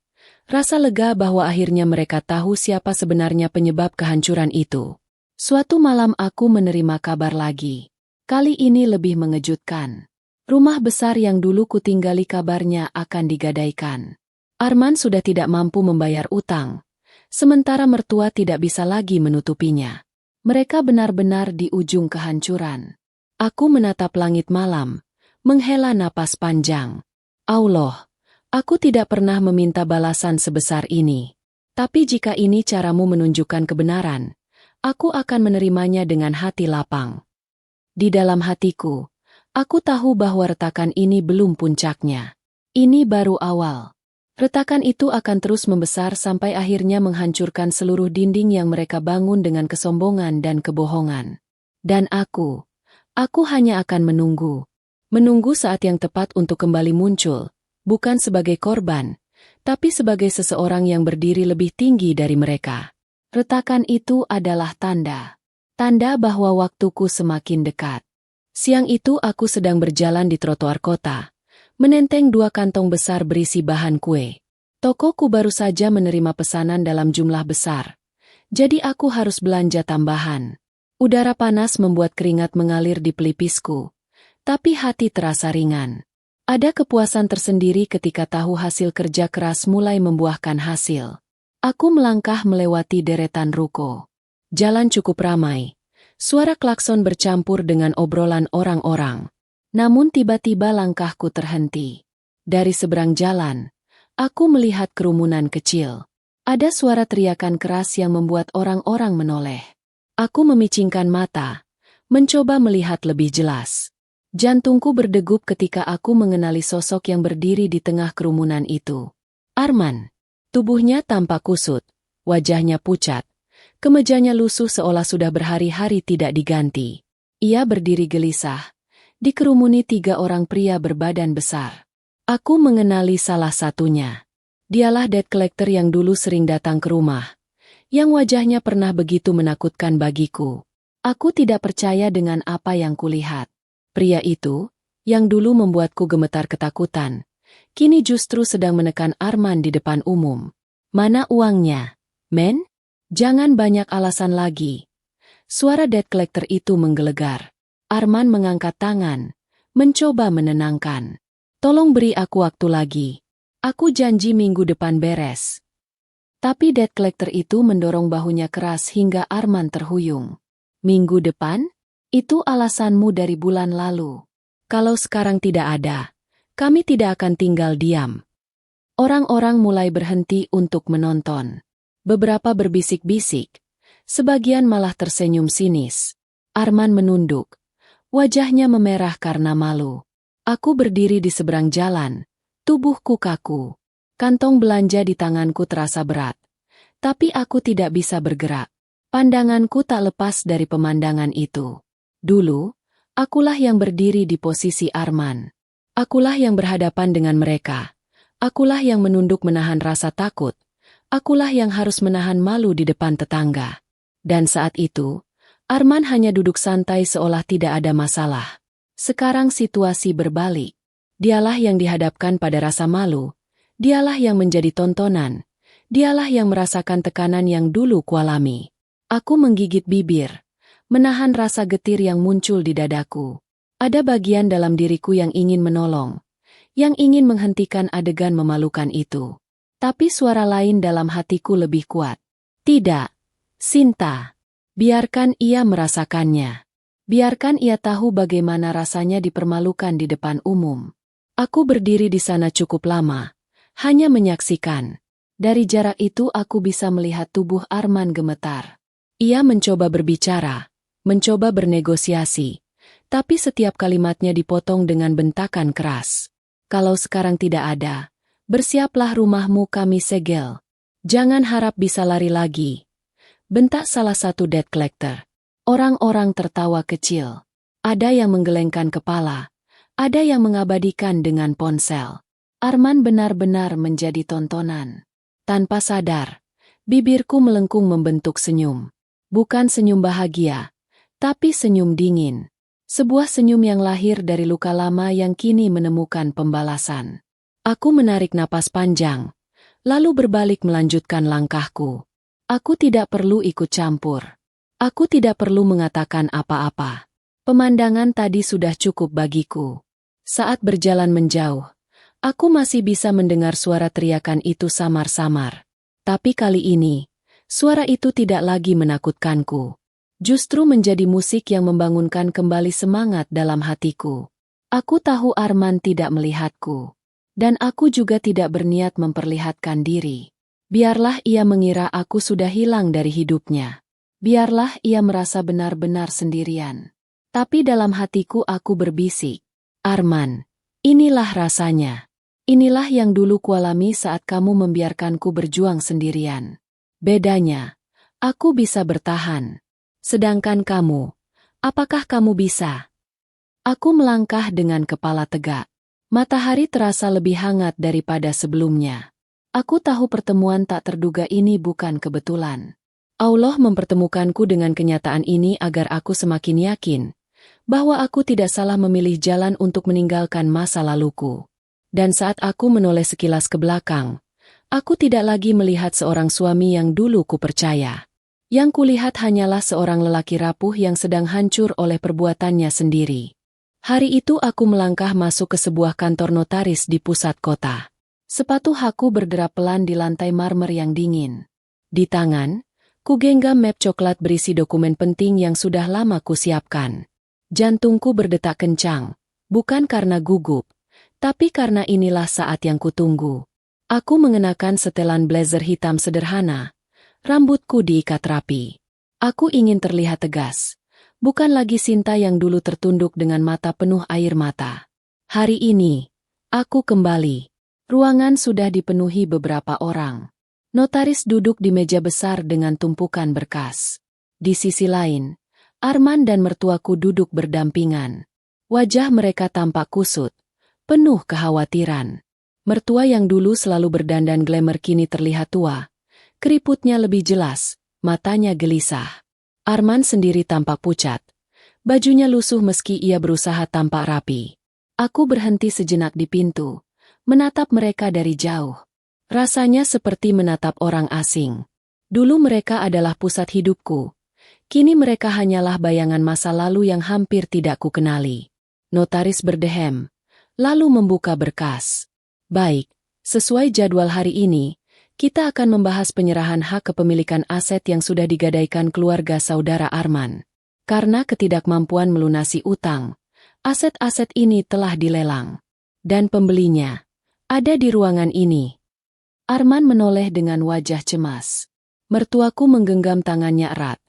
rasa lega bahwa akhirnya mereka tahu siapa sebenarnya penyebab kehancuran itu. Suatu malam aku menerima kabar lagi. Kali ini lebih mengejutkan. Rumah besar yang dulu kutinggali kabarnya akan digadaikan. Arman sudah tidak mampu membayar utang, sementara mertua tidak bisa lagi menutupinya. Mereka benar-benar di ujung kehancuran. Aku menatap langit malam, menghela napas panjang. Allah, aku tidak pernah meminta balasan sebesar ini. Tapi jika ini caramu menunjukkan kebenaran, aku akan menerimanya dengan hati lapang. Di dalam hatiku, aku tahu bahwa retakan ini belum puncaknya. Ini baru awal. Retakan itu akan terus membesar sampai akhirnya menghancurkan seluruh dinding yang mereka bangun dengan kesombongan dan kebohongan. Dan aku hanya akan menunggu. Menunggu saat yang tepat untuk kembali muncul, bukan sebagai korban, tapi sebagai seseorang yang berdiri lebih tinggi dari mereka. Retakan itu adalah tanda bahwa waktuku semakin dekat. Siang itu aku sedang berjalan di trotoar kota, menenteng 2 kantong besar berisi bahan kue. Tokoku baru saja menerima pesanan dalam jumlah besar, jadi aku harus belanja tambahan. Udara panas membuat keringat mengalir di pelipisku, tapi hati terasa ringan. Ada kepuasan tersendiri ketika tahu hasil kerja keras mulai membuahkan hasil. Aku melangkah melewati deretan ruko. Jalan cukup ramai. Suara klakson bercampur dengan obrolan orang-orang. Namun tiba-tiba langkahku terhenti. Dari seberang jalan, aku melihat kerumunan kecil. Ada suara teriakan keras yang membuat orang-orang menoleh. Aku memicingkan mata, mencoba melihat lebih jelas. Jantungku berdegup ketika aku mengenali sosok yang berdiri di tengah kerumunan itu. Arman. Tubuhnya tampak kusut, wajahnya pucat, kemejanya lusuh seolah sudah berhari-hari tidak diganti. Ia berdiri gelisah, dikerumuni 3 orang pria berbadan besar. Aku mengenali salah satunya. Dialah debt collector yang dulu sering datang ke rumah, yang wajahnya pernah begitu menakutkan bagiku. Aku tidak percaya dengan apa yang kulihat. Pria itu, yang dulu membuatku gemetar ketakutan, kini justru sedang menekan Arman di depan umum. Mana uangnya, men? Jangan banyak alasan lagi. Suara debt collector itu menggelegar. Arman mengangkat tangan, mencoba menenangkan. Tolong beri aku waktu lagi. Aku janji minggu depan beres. Tapi debt collector itu mendorong bahunya keras hingga Arman terhuyung. Minggu depan? Itu alasanmu dari bulan lalu. Kalau sekarang tidak ada, kami tidak akan tinggal diam. Orang-orang mulai berhenti untuk menonton. Beberapa berbisik-bisik, sebagian malah tersenyum sinis. Arman menunduk. Wajahnya memerah karena malu. Aku berdiri di seberang jalan, tubuhku kaku. Kantong belanja di tanganku terasa berat. Tapi aku tidak bisa bergerak. Pandanganku tak lepas dari pemandangan itu. Dulu, akulah yang berdiri di posisi Arman. Akulah yang berhadapan dengan mereka. Akulah yang menunduk menahan rasa takut. Akulah yang harus menahan malu di depan tetangga. Dan saat itu, Arman hanya duduk santai seolah tidak ada masalah. Sekarang situasi berbalik. Dialah yang dihadapkan pada rasa malu. Dialah yang menjadi tontonan. Dialah yang merasakan tekanan yang dulu kualami. Aku menggigit bibir, menahan rasa getir yang muncul di dadaku. Ada bagian dalam diriku yang ingin menolong, yang ingin menghentikan adegan memalukan itu. Tapi suara lain dalam hatiku lebih kuat. Tidak, Sinta. Biarkan ia merasakannya. Biarkan ia tahu bagaimana rasanya dipermalukan di depan umum. Aku berdiri di sana cukup lama, hanya menyaksikan. Dari jarak itu aku bisa melihat tubuh Arman gemetar. Ia mencoba berbicara, mencoba bernegosiasi, tapi setiap kalimatnya dipotong dengan bentakan keras. Kalau sekarang tidak ada, bersiaplah rumahmu kami segel. Jangan harap bisa lari lagi. Bentak salah satu debt collector. Orang-orang tertawa kecil. Ada yang menggelengkan kepala, ada yang mengabadikan dengan ponsel. Arman benar-benar menjadi tontonan. Tanpa sadar, bibirku melengkung membentuk senyum. Bukan senyum bahagia, tapi senyum dingin. Sebuah senyum yang lahir dari luka lama yang kini menemukan pembalasan. Aku menarik napas panjang, lalu berbalik melanjutkan langkahku. Aku tidak perlu ikut campur. Aku tidak perlu mengatakan apa-apa. Pemandangan tadi sudah cukup bagiku. Saat berjalan menjauh, aku masih bisa mendengar suara teriakan itu samar-samar. Tapi kali ini, suara itu tidak lagi menakutkanku. Justru menjadi musik yang membangunkan kembali semangat dalam hatiku. Aku tahu Arman tidak melihatku. Dan aku juga tidak berniat memperlihatkan diri. Biarlah ia mengira aku sudah hilang dari hidupnya. Biarlah ia merasa benar-benar sendirian. Tapi dalam hatiku aku berbisik. Arman, inilah rasanya. Inilah yang dulu kualami saat kamu membiarkanku berjuang sendirian. Bedanya, aku bisa bertahan. Sedangkan kamu, apakah kamu bisa? Aku melangkah dengan kepala tegak. Matahari terasa lebih hangat daripada sebelumnya. Aku tahu pertemuan tak terduga ini bukan kebetulan. Allah mempertemukanku dengan kenyataan ini agar aku semakin yakin bahwa aku tidak salah memilih jalan untuk meninggalkan masa laluku. Dan saat aku menoleh sekilas ke belakang, aku tidak lagi melihat seorang suami yang dulu kupercaya. Yang kulihat hanyalah seorang lelaki rapuh yang sedang hancur oleh perbuatannya sendiri. Hari itu aku melangkah masuk ke sebuah kantor notaris di pusat kota. Sepatu haku berderap pelan di lantai marmer yang dingin. Di tangan, kugenggam map coklat berisi dokumen penting yang sudah lama kusiapkan. Jantungku berdetak kencang, bukan karena gugup, tapi karena inilah saat yang kutunggu. Aku mengenakan setelan blazer hitam sederhana. Rambutku diikat rapi. Aku ingin terlihat tegas. Bukan lagi Sinta yang dulu tertunduk dengan mata penuh air mata. Hari ini, aku kembali. Ruangan sudah dipenuhi beberapa orang. Notaris duduk di meja besar dengan tumpukan berkas. Di sisi lain, Arman dan mertuaku duduk berdampingan. Wajah mereka tampak kusut, penuh kekhawatiran. Mertua yang dulu selalu berdandan glamour kini terlihat tua. Keriputnya lebih jelas, matanya gelisah. Arman sendiri tampak pucat. Bajunya lusuh meski ia berusaha tampak rapi. Aku berhenti sejenak di pintu, menatap mereka dari jauh. Rasanya seperti menatap orang asing. Dulu mereka adalah pusat hidupku. Kini mereka hanyalah bayangan masa lalu yang hampir tidak kukenali. Notaris berdehem, lalu membuka berkas. Baik, sesuai jadwal hari ini, kita akan membahas penyerahan hak kepemilikan aset yang sudah digadaikan keluarga saudara Arman. Karena ketidakmampuan melunasi utang, aset-aset ini telah dilelang. Dan pembelinya ada di ruangan ini. Arman menoleh dengan wajah cemas. Mertuaku menggenggam tangannya erat,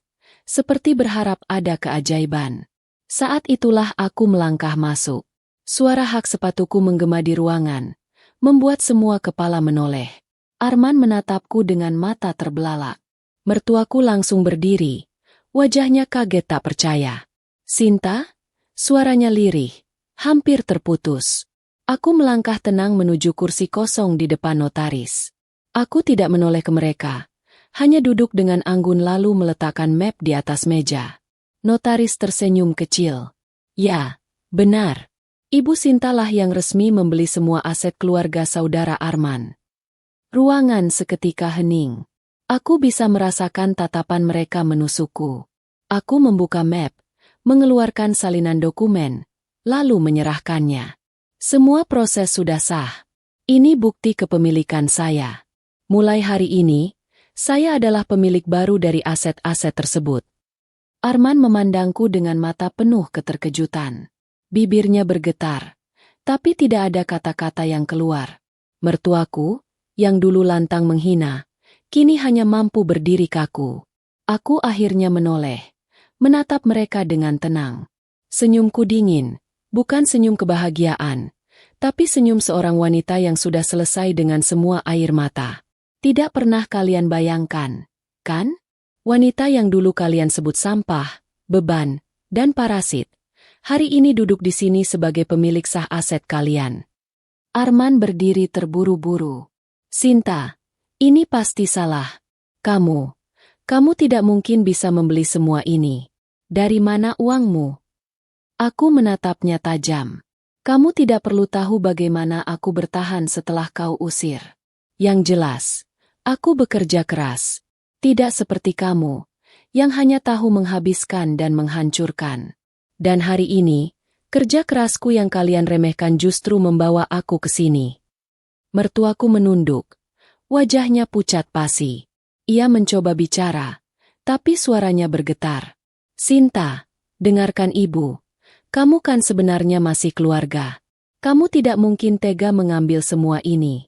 seperti berharap ada keajaiban. Saat itulah aku melangkah masuk. Suara hak sepatuku menggema di ruangan, membuat semua kepala menoleh. Arman menatapku dengan mata terbelalak. Mertuaku langsung berdiri. Wajahnya kaget tak percaya. Sinta? Suaranya lirih, hampir terputus. Aku melangkah tenang menuju kursi kosong di depan notaris. Aku tidak menoleh ke mereka. Hanya duduk dengan anggun lalu meletakkan map di atas meja. Notaris tersenyum kecil. Ya, benar. Ibu Sinta lah yang resmi membeli semua aset keluarga saudara Arman. Ruangan seketika hening. Aku bisa merasakan tatapan mereka menusukku. Aku membuka map, mengeluarkan salinan dokumen, lalu menyerahkannya. Semua proses sudah sah. Ini bukti kepemilikan saya. Mulai hari ini, saya adalah pemilik baru dari aset-aset tersebut. Arman memandangku dengan mata penuh keterkejutan. Bibirnya bergetar, tapi tidak ada kata-kata yang keluar. Mertuaku, yang dulu lantang menghina, kini hanya mampu berdiri kaku. Aku akhirnya menoleh, menatap mereka dengan tenang. Senyumku dingin, bukan senyum kebahagiaan, tapi senyum seorang wanita yang sudah selesai dengan semua air mata. Tidak pernah kalian bayangkan, kan? Wanita yang dulu kalian sebut sampah, beban, dan parasit, hari ini duduk di sini sebagai pemilik sah aset kalian. Arman berdiri terburu-buru. Sinta, ini pasti salah. Kamu tidak mungkin bisa membeli semua ini. Dari mana uangmu? Aku menatapnya tajam. Kamu tidak perlu tahu bagaimana aku bertahan setelah kau usir. Yang jelas, aku bekerja keras. Tidak seperti kamu, yang hanya tahu menghabiskan dan menghancurkan. Dan hari ini, kerja kerasku yang kalian remehkan justru membawa aku ke sini. Mertuaku menunduk. Wajahnya pucat pasi. Ia mencoba bicara, tapi suaranya bergetar. Sinta, dengarkan ibu. Kamu kan sebenarnya masih keluarga. Kamu tidak mungkin tega mengambil semua ini.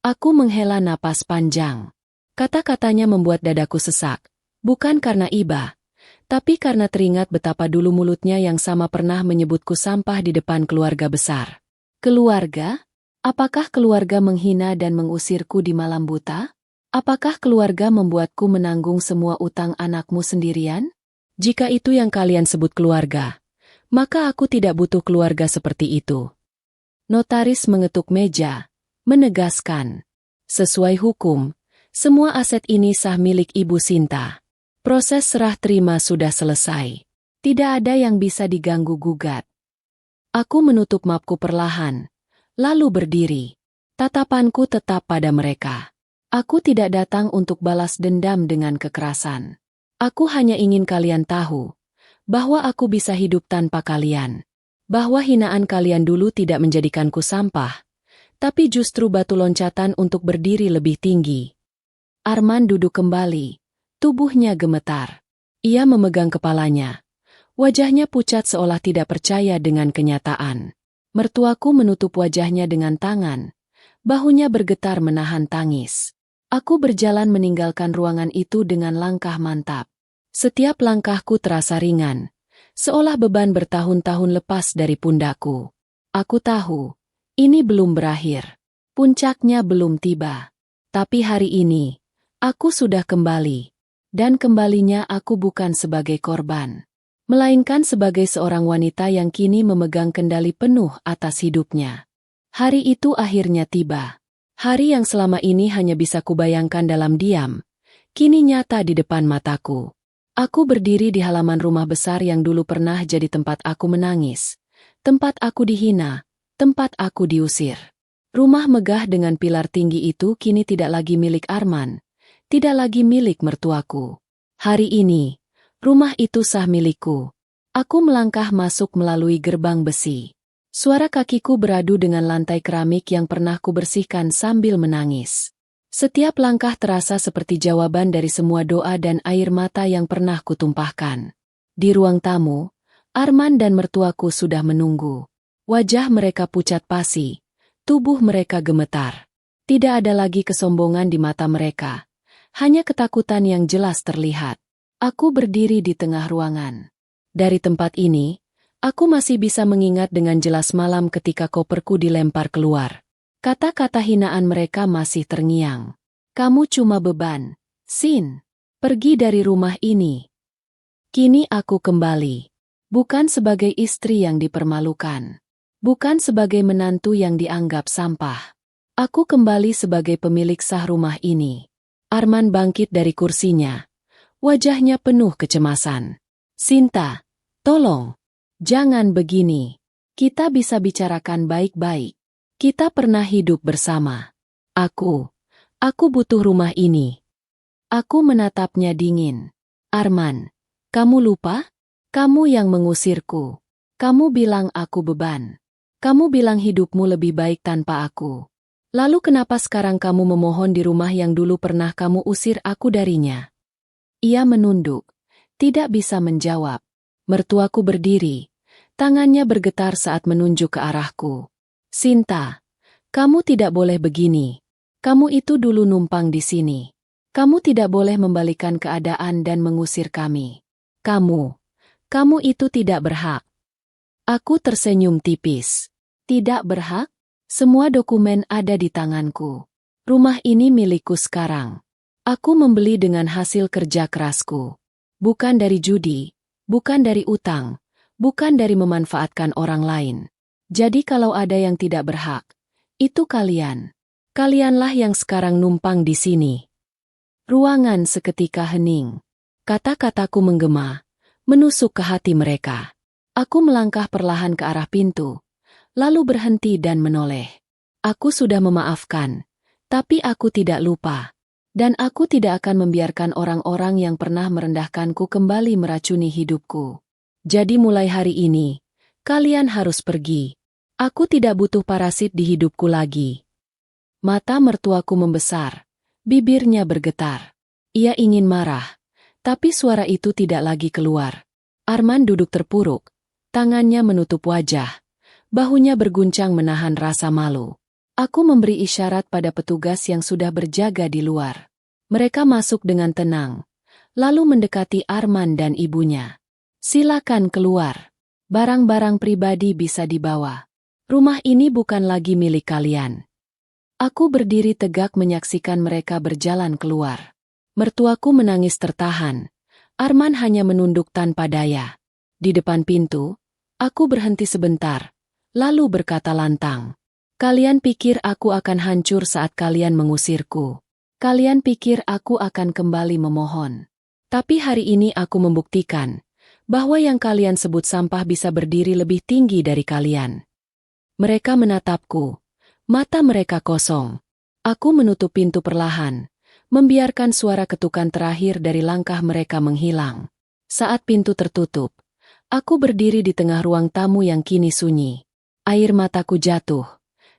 Aku menghela napas panjang. Kata-katanya membuat dadaku sesak. Bukan karena iba, tapi karena teringat betapa dulu mulutnya yang sama pernah menyebutku sampah di depan keluarga besar. Keluarga? Apakah keluarga menghina dan mengusirku di malam buta? Apakah keluarga membuatku menanggung semua utang anakmu sendirian? Jika itu yang kalian sebut keluarga, maka aku tidak butuh keluarga seperti itu. Notaris mengetuk meja, menegaskan. Sesuai hukum, Semua aset ini sah milik Ibu Sinta. Proses serah terima sudah selesai. Tidak ada yang bisa diganggu-gugat. Aku menutup mapku perlahan, lalu berdiri. Tatapanku tetap pada mereka. Aku tidak datang untuk balas dendam dengan kekerasan. Aku hanya ingin kalian tahu bahwa aku bisa hidup tanpa kalian. Bahwa hinaan kalian dulu tidak menjadikanku sampah, tapi justru batu loncatan untuk berdiri lebih tinggi. Arman duduk kembali, tubuhnya gemetar. Ia memegang kepalanya. Wajahnya pucat seolah tidak percaya dengan kenyataan. Mertuaku menutup wajahnya dengan tangan. Bahunya bergetar menahan tangis. Aku berjalan meninggalkan ruangan itu dengan langkah mantap. Setiap langkahku terasa ringan, seolah beban bertahun-tahun lepas dari pundakku. Aku tahu, ini belum berakhir. Puncaknya belum tiba. Tapi hari ini, aku sudah kembali. Dan kembalinya aku bukan sebagai korban, melainkan sebagai seorang wanita yang kini memegang kendali penuh atas hidupnya. Hari itu akhirnya tiba. Hari yang selama ini hanya bisa kubayangkan dalam diam, kini nyata di depan mataku. Aku berdiri di halaman rumah besar yang dulu pernah jadi tempat aku menangis, tempat aku dihina, tempat aku diusir. Rumah megah dengan pilar tinggi itu kini tidak lagi milik Arman, tidak lagi milik mertuaku. Hari ini, rumah itu sah milikku. Aku melangkah masuk melalui gerbang besi. Suara kakiku beradu dengan lantai keramik yang pernah kubersihkan sambil menangis. Setiap langkah terasa seperti jawaban dari semua doa dan air mata yang pernah kutumpahkan. Di ruang tamu, Arman dan mertuaku sudah menunggu. Wajah mereka pucat pasi, tubuh mereka gemetar. Tidak ada lagi kesombongan di mata mereka, hanya ketakutan yang jelas terlihat. Aku berdiri di tengah ruangan. Dari tempat ini, aku masih bisa mengingat dengan jelas malam ketika koperku dilempar keluar. Kata-kata hinaan mereka masih terngiang. Kamu cuma beban, Sin. Pergi dari rumah ini. Kini aku kembali. Bukan sebagai istri yang dipermalukan. Bukan sebagai menantu yang dianggap sampah. Aku kembali sebagai pemilik sah rumah ini. Arman bangkit dari kursinya. Wajahnya penuh kecemasan. Sinta, tolong. Jangan begini. Kita bisa bicarakan baik-baik. Kita pernah hidup bersama. Aku butuh rumah ini. Aku menatapnya dingin. Arman, kamu lupa? Kamu yang mengusirku. Kamu bilang aku beban. Kamu bilang hidupmu lebih baik tanpa aku. Lalu kenapa sekarang kamu memohon di rumah yang dulu pernah kamu usir aku darinya? Ia menunduk. Tidak bisa menjawab. Mertuaku berdiri. Tangannya bergetar saat menunjuk ke arahku. Sinta, kamu tidak boleh begini. Kamu itu dulu numpang di sini. Kamu tidak boleh membalikan keadaan dan mengusir kami. Kamu itu tidak berhak. Aku tersenyum tipis. Tidak berhak? Semua dokumen ada di tanganku. Rumah ini milikku sekarang. Aku membeli dengan hasil kerja kerasku. Bukan dari judi, bukan dari utang, bukan dari memanfaatkan orang lain. Jadi kalau ada yang tidak berhak, itu kalian. Kalianlah yang sekarang numpang di sini. Ruangan seketika hening. Kata-kataku menggema, menusuk ke hati mereka. Aku melangkah perlahan ke arah pintu, lalu berhenti dan menoleh. Aku sudah memaafkan, tapi aku tidak lupa. Dan aku tidak akan membiarkan orang-orang yang pernah merendahkanku kembali meracuni hidupku. Jadi mulai hari ini, kalian harus pergi. Aku tidak butuh parasit di hidupku lagi. Mata mertuaku membesar, bibirnya bergetar. Ia ingin marah, tapi suara itu tidak lagi keluar. Arman duduk terpuruk, tangannya menutup wajah, bahunya berguncang menahan rasa malu. Aku memberi isyarat pada petugas yang sudah berjaga di luar. Mereka masuk dengan tenang, lalu mendekati Arman dan ibunya. Silakan keluar. Barang-barang pribadi bisa dibawa. Rumah ini bukan lagi milik kalian. Aku berdiri tegak menyaksikan mereka berjalan keluar. Mertuaku menangis tertahan. Arman hanya menunduk tanpa daya. Di depan pintu, aku berhenti sebentar, lalu berkata lantang. Kalian pikir aku akan hancur saat kalian mengusirku? Kalian pikir aku akan kembali memohon. Tapi hari ini aku membuktikan bahwa yang kalian sebut sampah bisa berdiri lebih tinggi dari kalian. Mereka menatapku. Mata mereka kosong. Aku menutup pintu perlahan, membiarkan suara ketukan terakhir dari langkah mereka menghilang. Saat pintu tertutup, aku berdiri di tengah ruang tamu yang kini sunyi. Air mataku jatuh.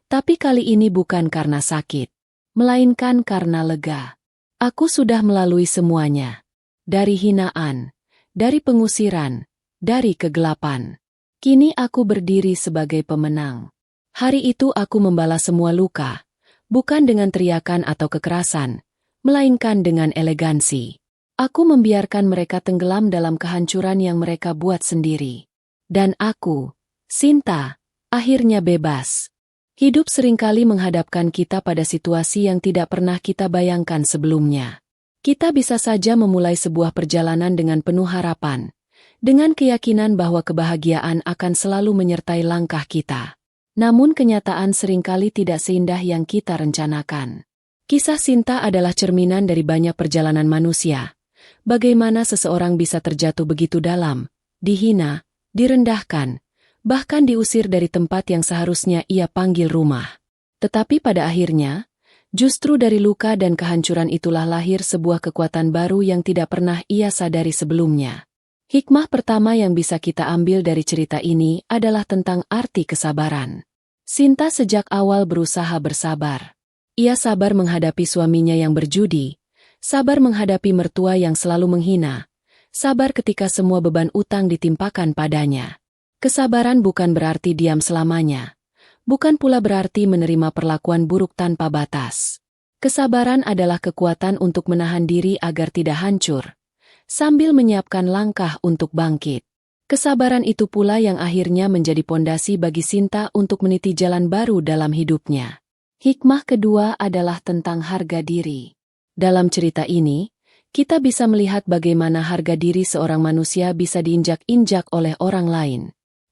Tapi kali ini bukan karena sakit, melainkan karena lega. Aku sudah melalui semuanya. Dari hinaan, dari pengusiran, dari kegelapan. Kini aku berdiri sebagai pemenang. Hari itu aku membalas semua luka, bukan dengan teriakan atau kekerasan, melainkan dengan elegansi. Aku membiarkan mereka tenggelam dalam kehancuran yang mereka buat sendiri. Dan aku, Sinta, akhirnya bebas. Hidup seringkali menghadapkan kita pada situasi yang tidak pernah kita bayangkan sebelumnya. Kita bisa saja memulai sebuah perjalanan dengan penuh harapan, dengan keyakinan bahwa kebahagiaan akan selalu menyertai langkah kita. Namun kenyataan seringkali tidak seindah yang kita rencanakan. Kisah Sinta adalah cerminan dari banyak perjalanan manusia. Bagaimana seseorang bisa terjatuh begitu dalam, dihina, direndahkan, bahkan diusir dari tempat yang seharusnya ia panggil rumah. Tetapi pada akhirnya, justru dari luka dan kehancuran itulah lahir sebuah kekuatan baru yang tidak pernah ia sadari sebelumnya. Hikmah pertama yang bisa kita ambil dari cerita ini adalah tentang arti kesabaran. Sinta sejak awal berusaha bersabar. Ia sabar menghadapi suaminya yang berjudi, sabar menghadapi mertua yang selalu menghina, sabar ketika semua beban utang ditimpakan padanya. Kesabaran bukan berarti diam selamanya, bukan pula berarti menerima perlakuan buruk tanpa batas. Kesabaran adalah kekuatan untuk menahan diri agar tidak hancur, sambil menyiapkan langkah untuk bangkit. Kesabaran itu pula yang akhirnya menjadi pondasi bagi Sinta untuk meniti jalan baru dalam hidupnya. Hikmah kedua adalah tentang harga diri. Dalam cerita ini, kita bisa melihat bagaimana harga diri seorang manusia bisa diinjak-injak oleh orang lain.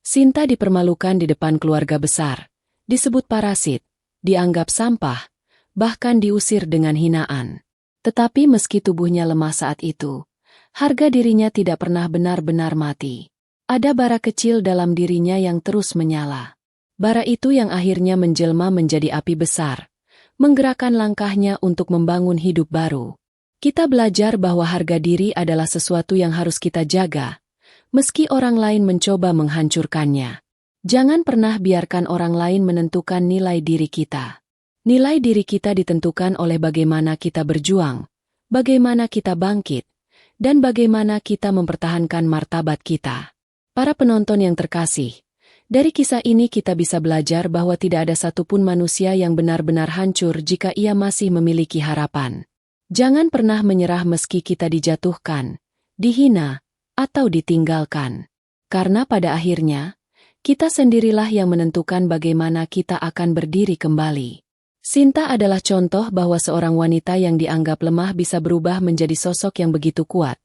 Sinta dipermalukan di depan keluarga besar, disebut parasit, dianggap sampah, bahkan diusir dengan hinaan. Tetapi meski tubuhnya lemah saat itu, harga dirinya tidak pernah benar-benar mati. Ada bara kecil dalam dirinya yang terus menyala. Bara itu yang akhirnya menjelma menjadi api besar, menggerakkan langkahnya untuk membangun hidup baru. Kita belajar bahwa harga diri adalah sesuatu yang harus kita jaga, meski orang lain mencoba menghancurkannya. Jangan pernah biarkan orang lain menentukan nilai diri kita. Nilai diri kita ditentukan oleh bagaimana kita berjuang, bagaimana kita bangkit, dan bagaimana kita mempertahankan martabat kita. Para penonton yang terkasih, dari kisah ini kita bisa belajar bahwa tidak ada satupun manusia yang benar-benar hancur jika ia masih memiliki harapan. Jangan pernah menyerah meski kita dijatuhkan, dihina, atau ditinggalkan. Karena pada akhirnya, kita sendirilah yang menentukan bagaimana kita akan berdiri kembali. Sinta adalah contoh bahwa seorang wanita yang dianggap lemah bisa berubah menjadi sosok yang begitu kuat,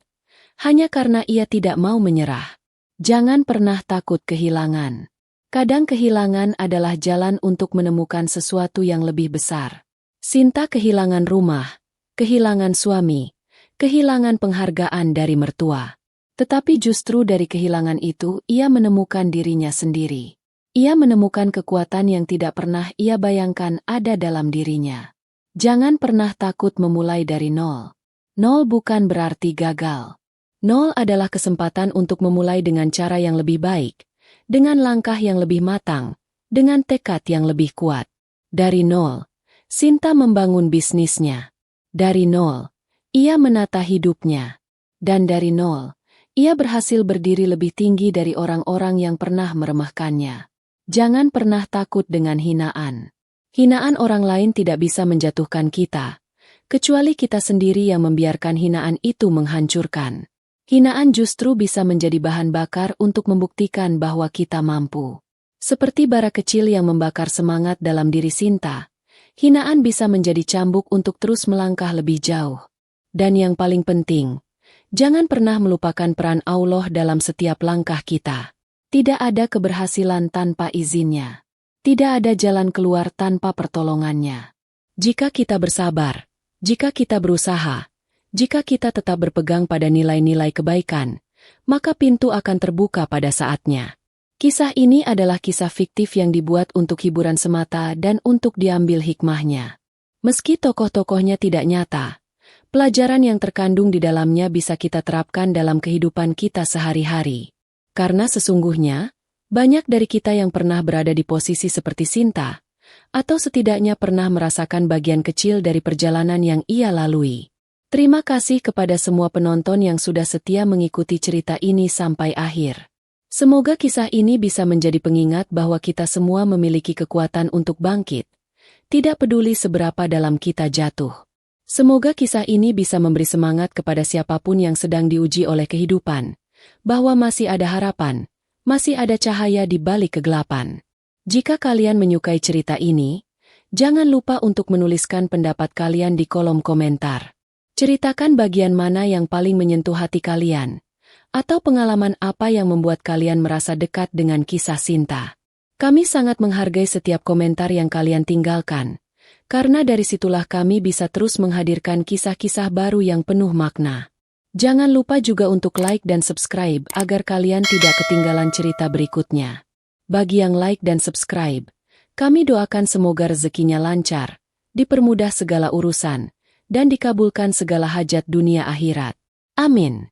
hanya karena ia tidak mau menyerah. Jangan pernah takut kehilangan. Kadang kehilangan adalah jalan untuk menemukan sesuatu yang lebih besar. Sinta kehilangan rumah, kehilangan suami, kehilangan penghargaan dari mertua. Tetapi justru dari kehilangan itu ia menemukan dirinya sendiri. Ia menemukan kekuatan yang tidak pernah ia bayangkan ada dalam dirinya. Jangan pernah takut memulai dari nol. Nol bukan berarti gagal. Nol adalah kesempatan untuk memulai dengan cara yang lebih baik, dengan langkah yang lebih matang, dengan tekad yang lebih kuat. Dari nol, Sinta membangun bisnisnya. Dari nol, ia menata hidupnya. Dan dari nol, ia berhasil berdiri lebih tinggi dari orang-orang yang pernah meremehkannya. Jangan pernah takut dengan hinaan. Hinaan orang lain tidak bisa menjatuhkan kita, kecuali kita sendiri yang membiarkan hinaan itu menghancurkan. Hinaan justru bisa menjadi bahan bakar untuk membuktikan bahwa kita mampu. Seperti bara kecil yang membakar semangat dalam diri Sinta, hinaan bisa menjadi cambuk untuk terus melangkah lebih jauh. Dan yang paling penting, jangan pernah melupakan peran Allah dalam setiap langkah kita. Tidak ada keberhasilan tanpa izinnya. Tidak ada jalan keluar tanpa pertolongannya. Jika kita bersabar, Jika kita berusaha, jika kita tetap berpegang pada nilai-nilai kebaikan, maka pintu akan terbuka pada saatnya. Kisah ini adalah kisah fiktif yang dibuat untuk hiburan semata dan untuk diambil hikmahnya. Meski tokoh-tokohnya tidak nyata, pelajaran yang terkandung di dalamnya bisa kita terapkan dalam kehidupan kita sehari-hari. Karena sesungguhnya, banyak dari kita yang pernah berada di posisi seperti Sinta, atau setidaknya pernah merasakan bagian kecil dari perjalanan yang ia lalui. Terima kasih kepada semua penonton yang sudah setia mengikuti cerita ini sampai akhir. Semoga kisah ini bisa menjadi pengingat bahwa kita semua memiliki kekuatan untuk bangkit, tidak peduli seberapa dalam kita jatuh. Semoga kisah ini bisa memberi semangat kepada siapapun yang sedang diuji oleh kehidupan, bahwa masih ada harapan, masih ada cahaya di balik kegelapan. Jika kalian menyukai cerita ini, jangan lupa untuk menuliskan pendapat kalian di kolom komentar. Ceritakan bagian mana yang paling menyentuh hati kalian, atau pengalaman apa yang membuat kalian merasa dekat dengan kisah Sinta. Kami sangat menghargai setiap komentar yang kalian tinggalkan, karena dari situlah kami bisa terus menghadirkan kisah-kisah baru yang penuh makna. Jangan lupa juga untuk like dan subscribe agar kalian tidak ketinggalan cerita berikutnya. Bagi yang like dan subscribe, kami doakan semoga rezekinya lancar, dipermudah segala urusan, dan dikabulkan segala hajat dunia akhirat. Amin.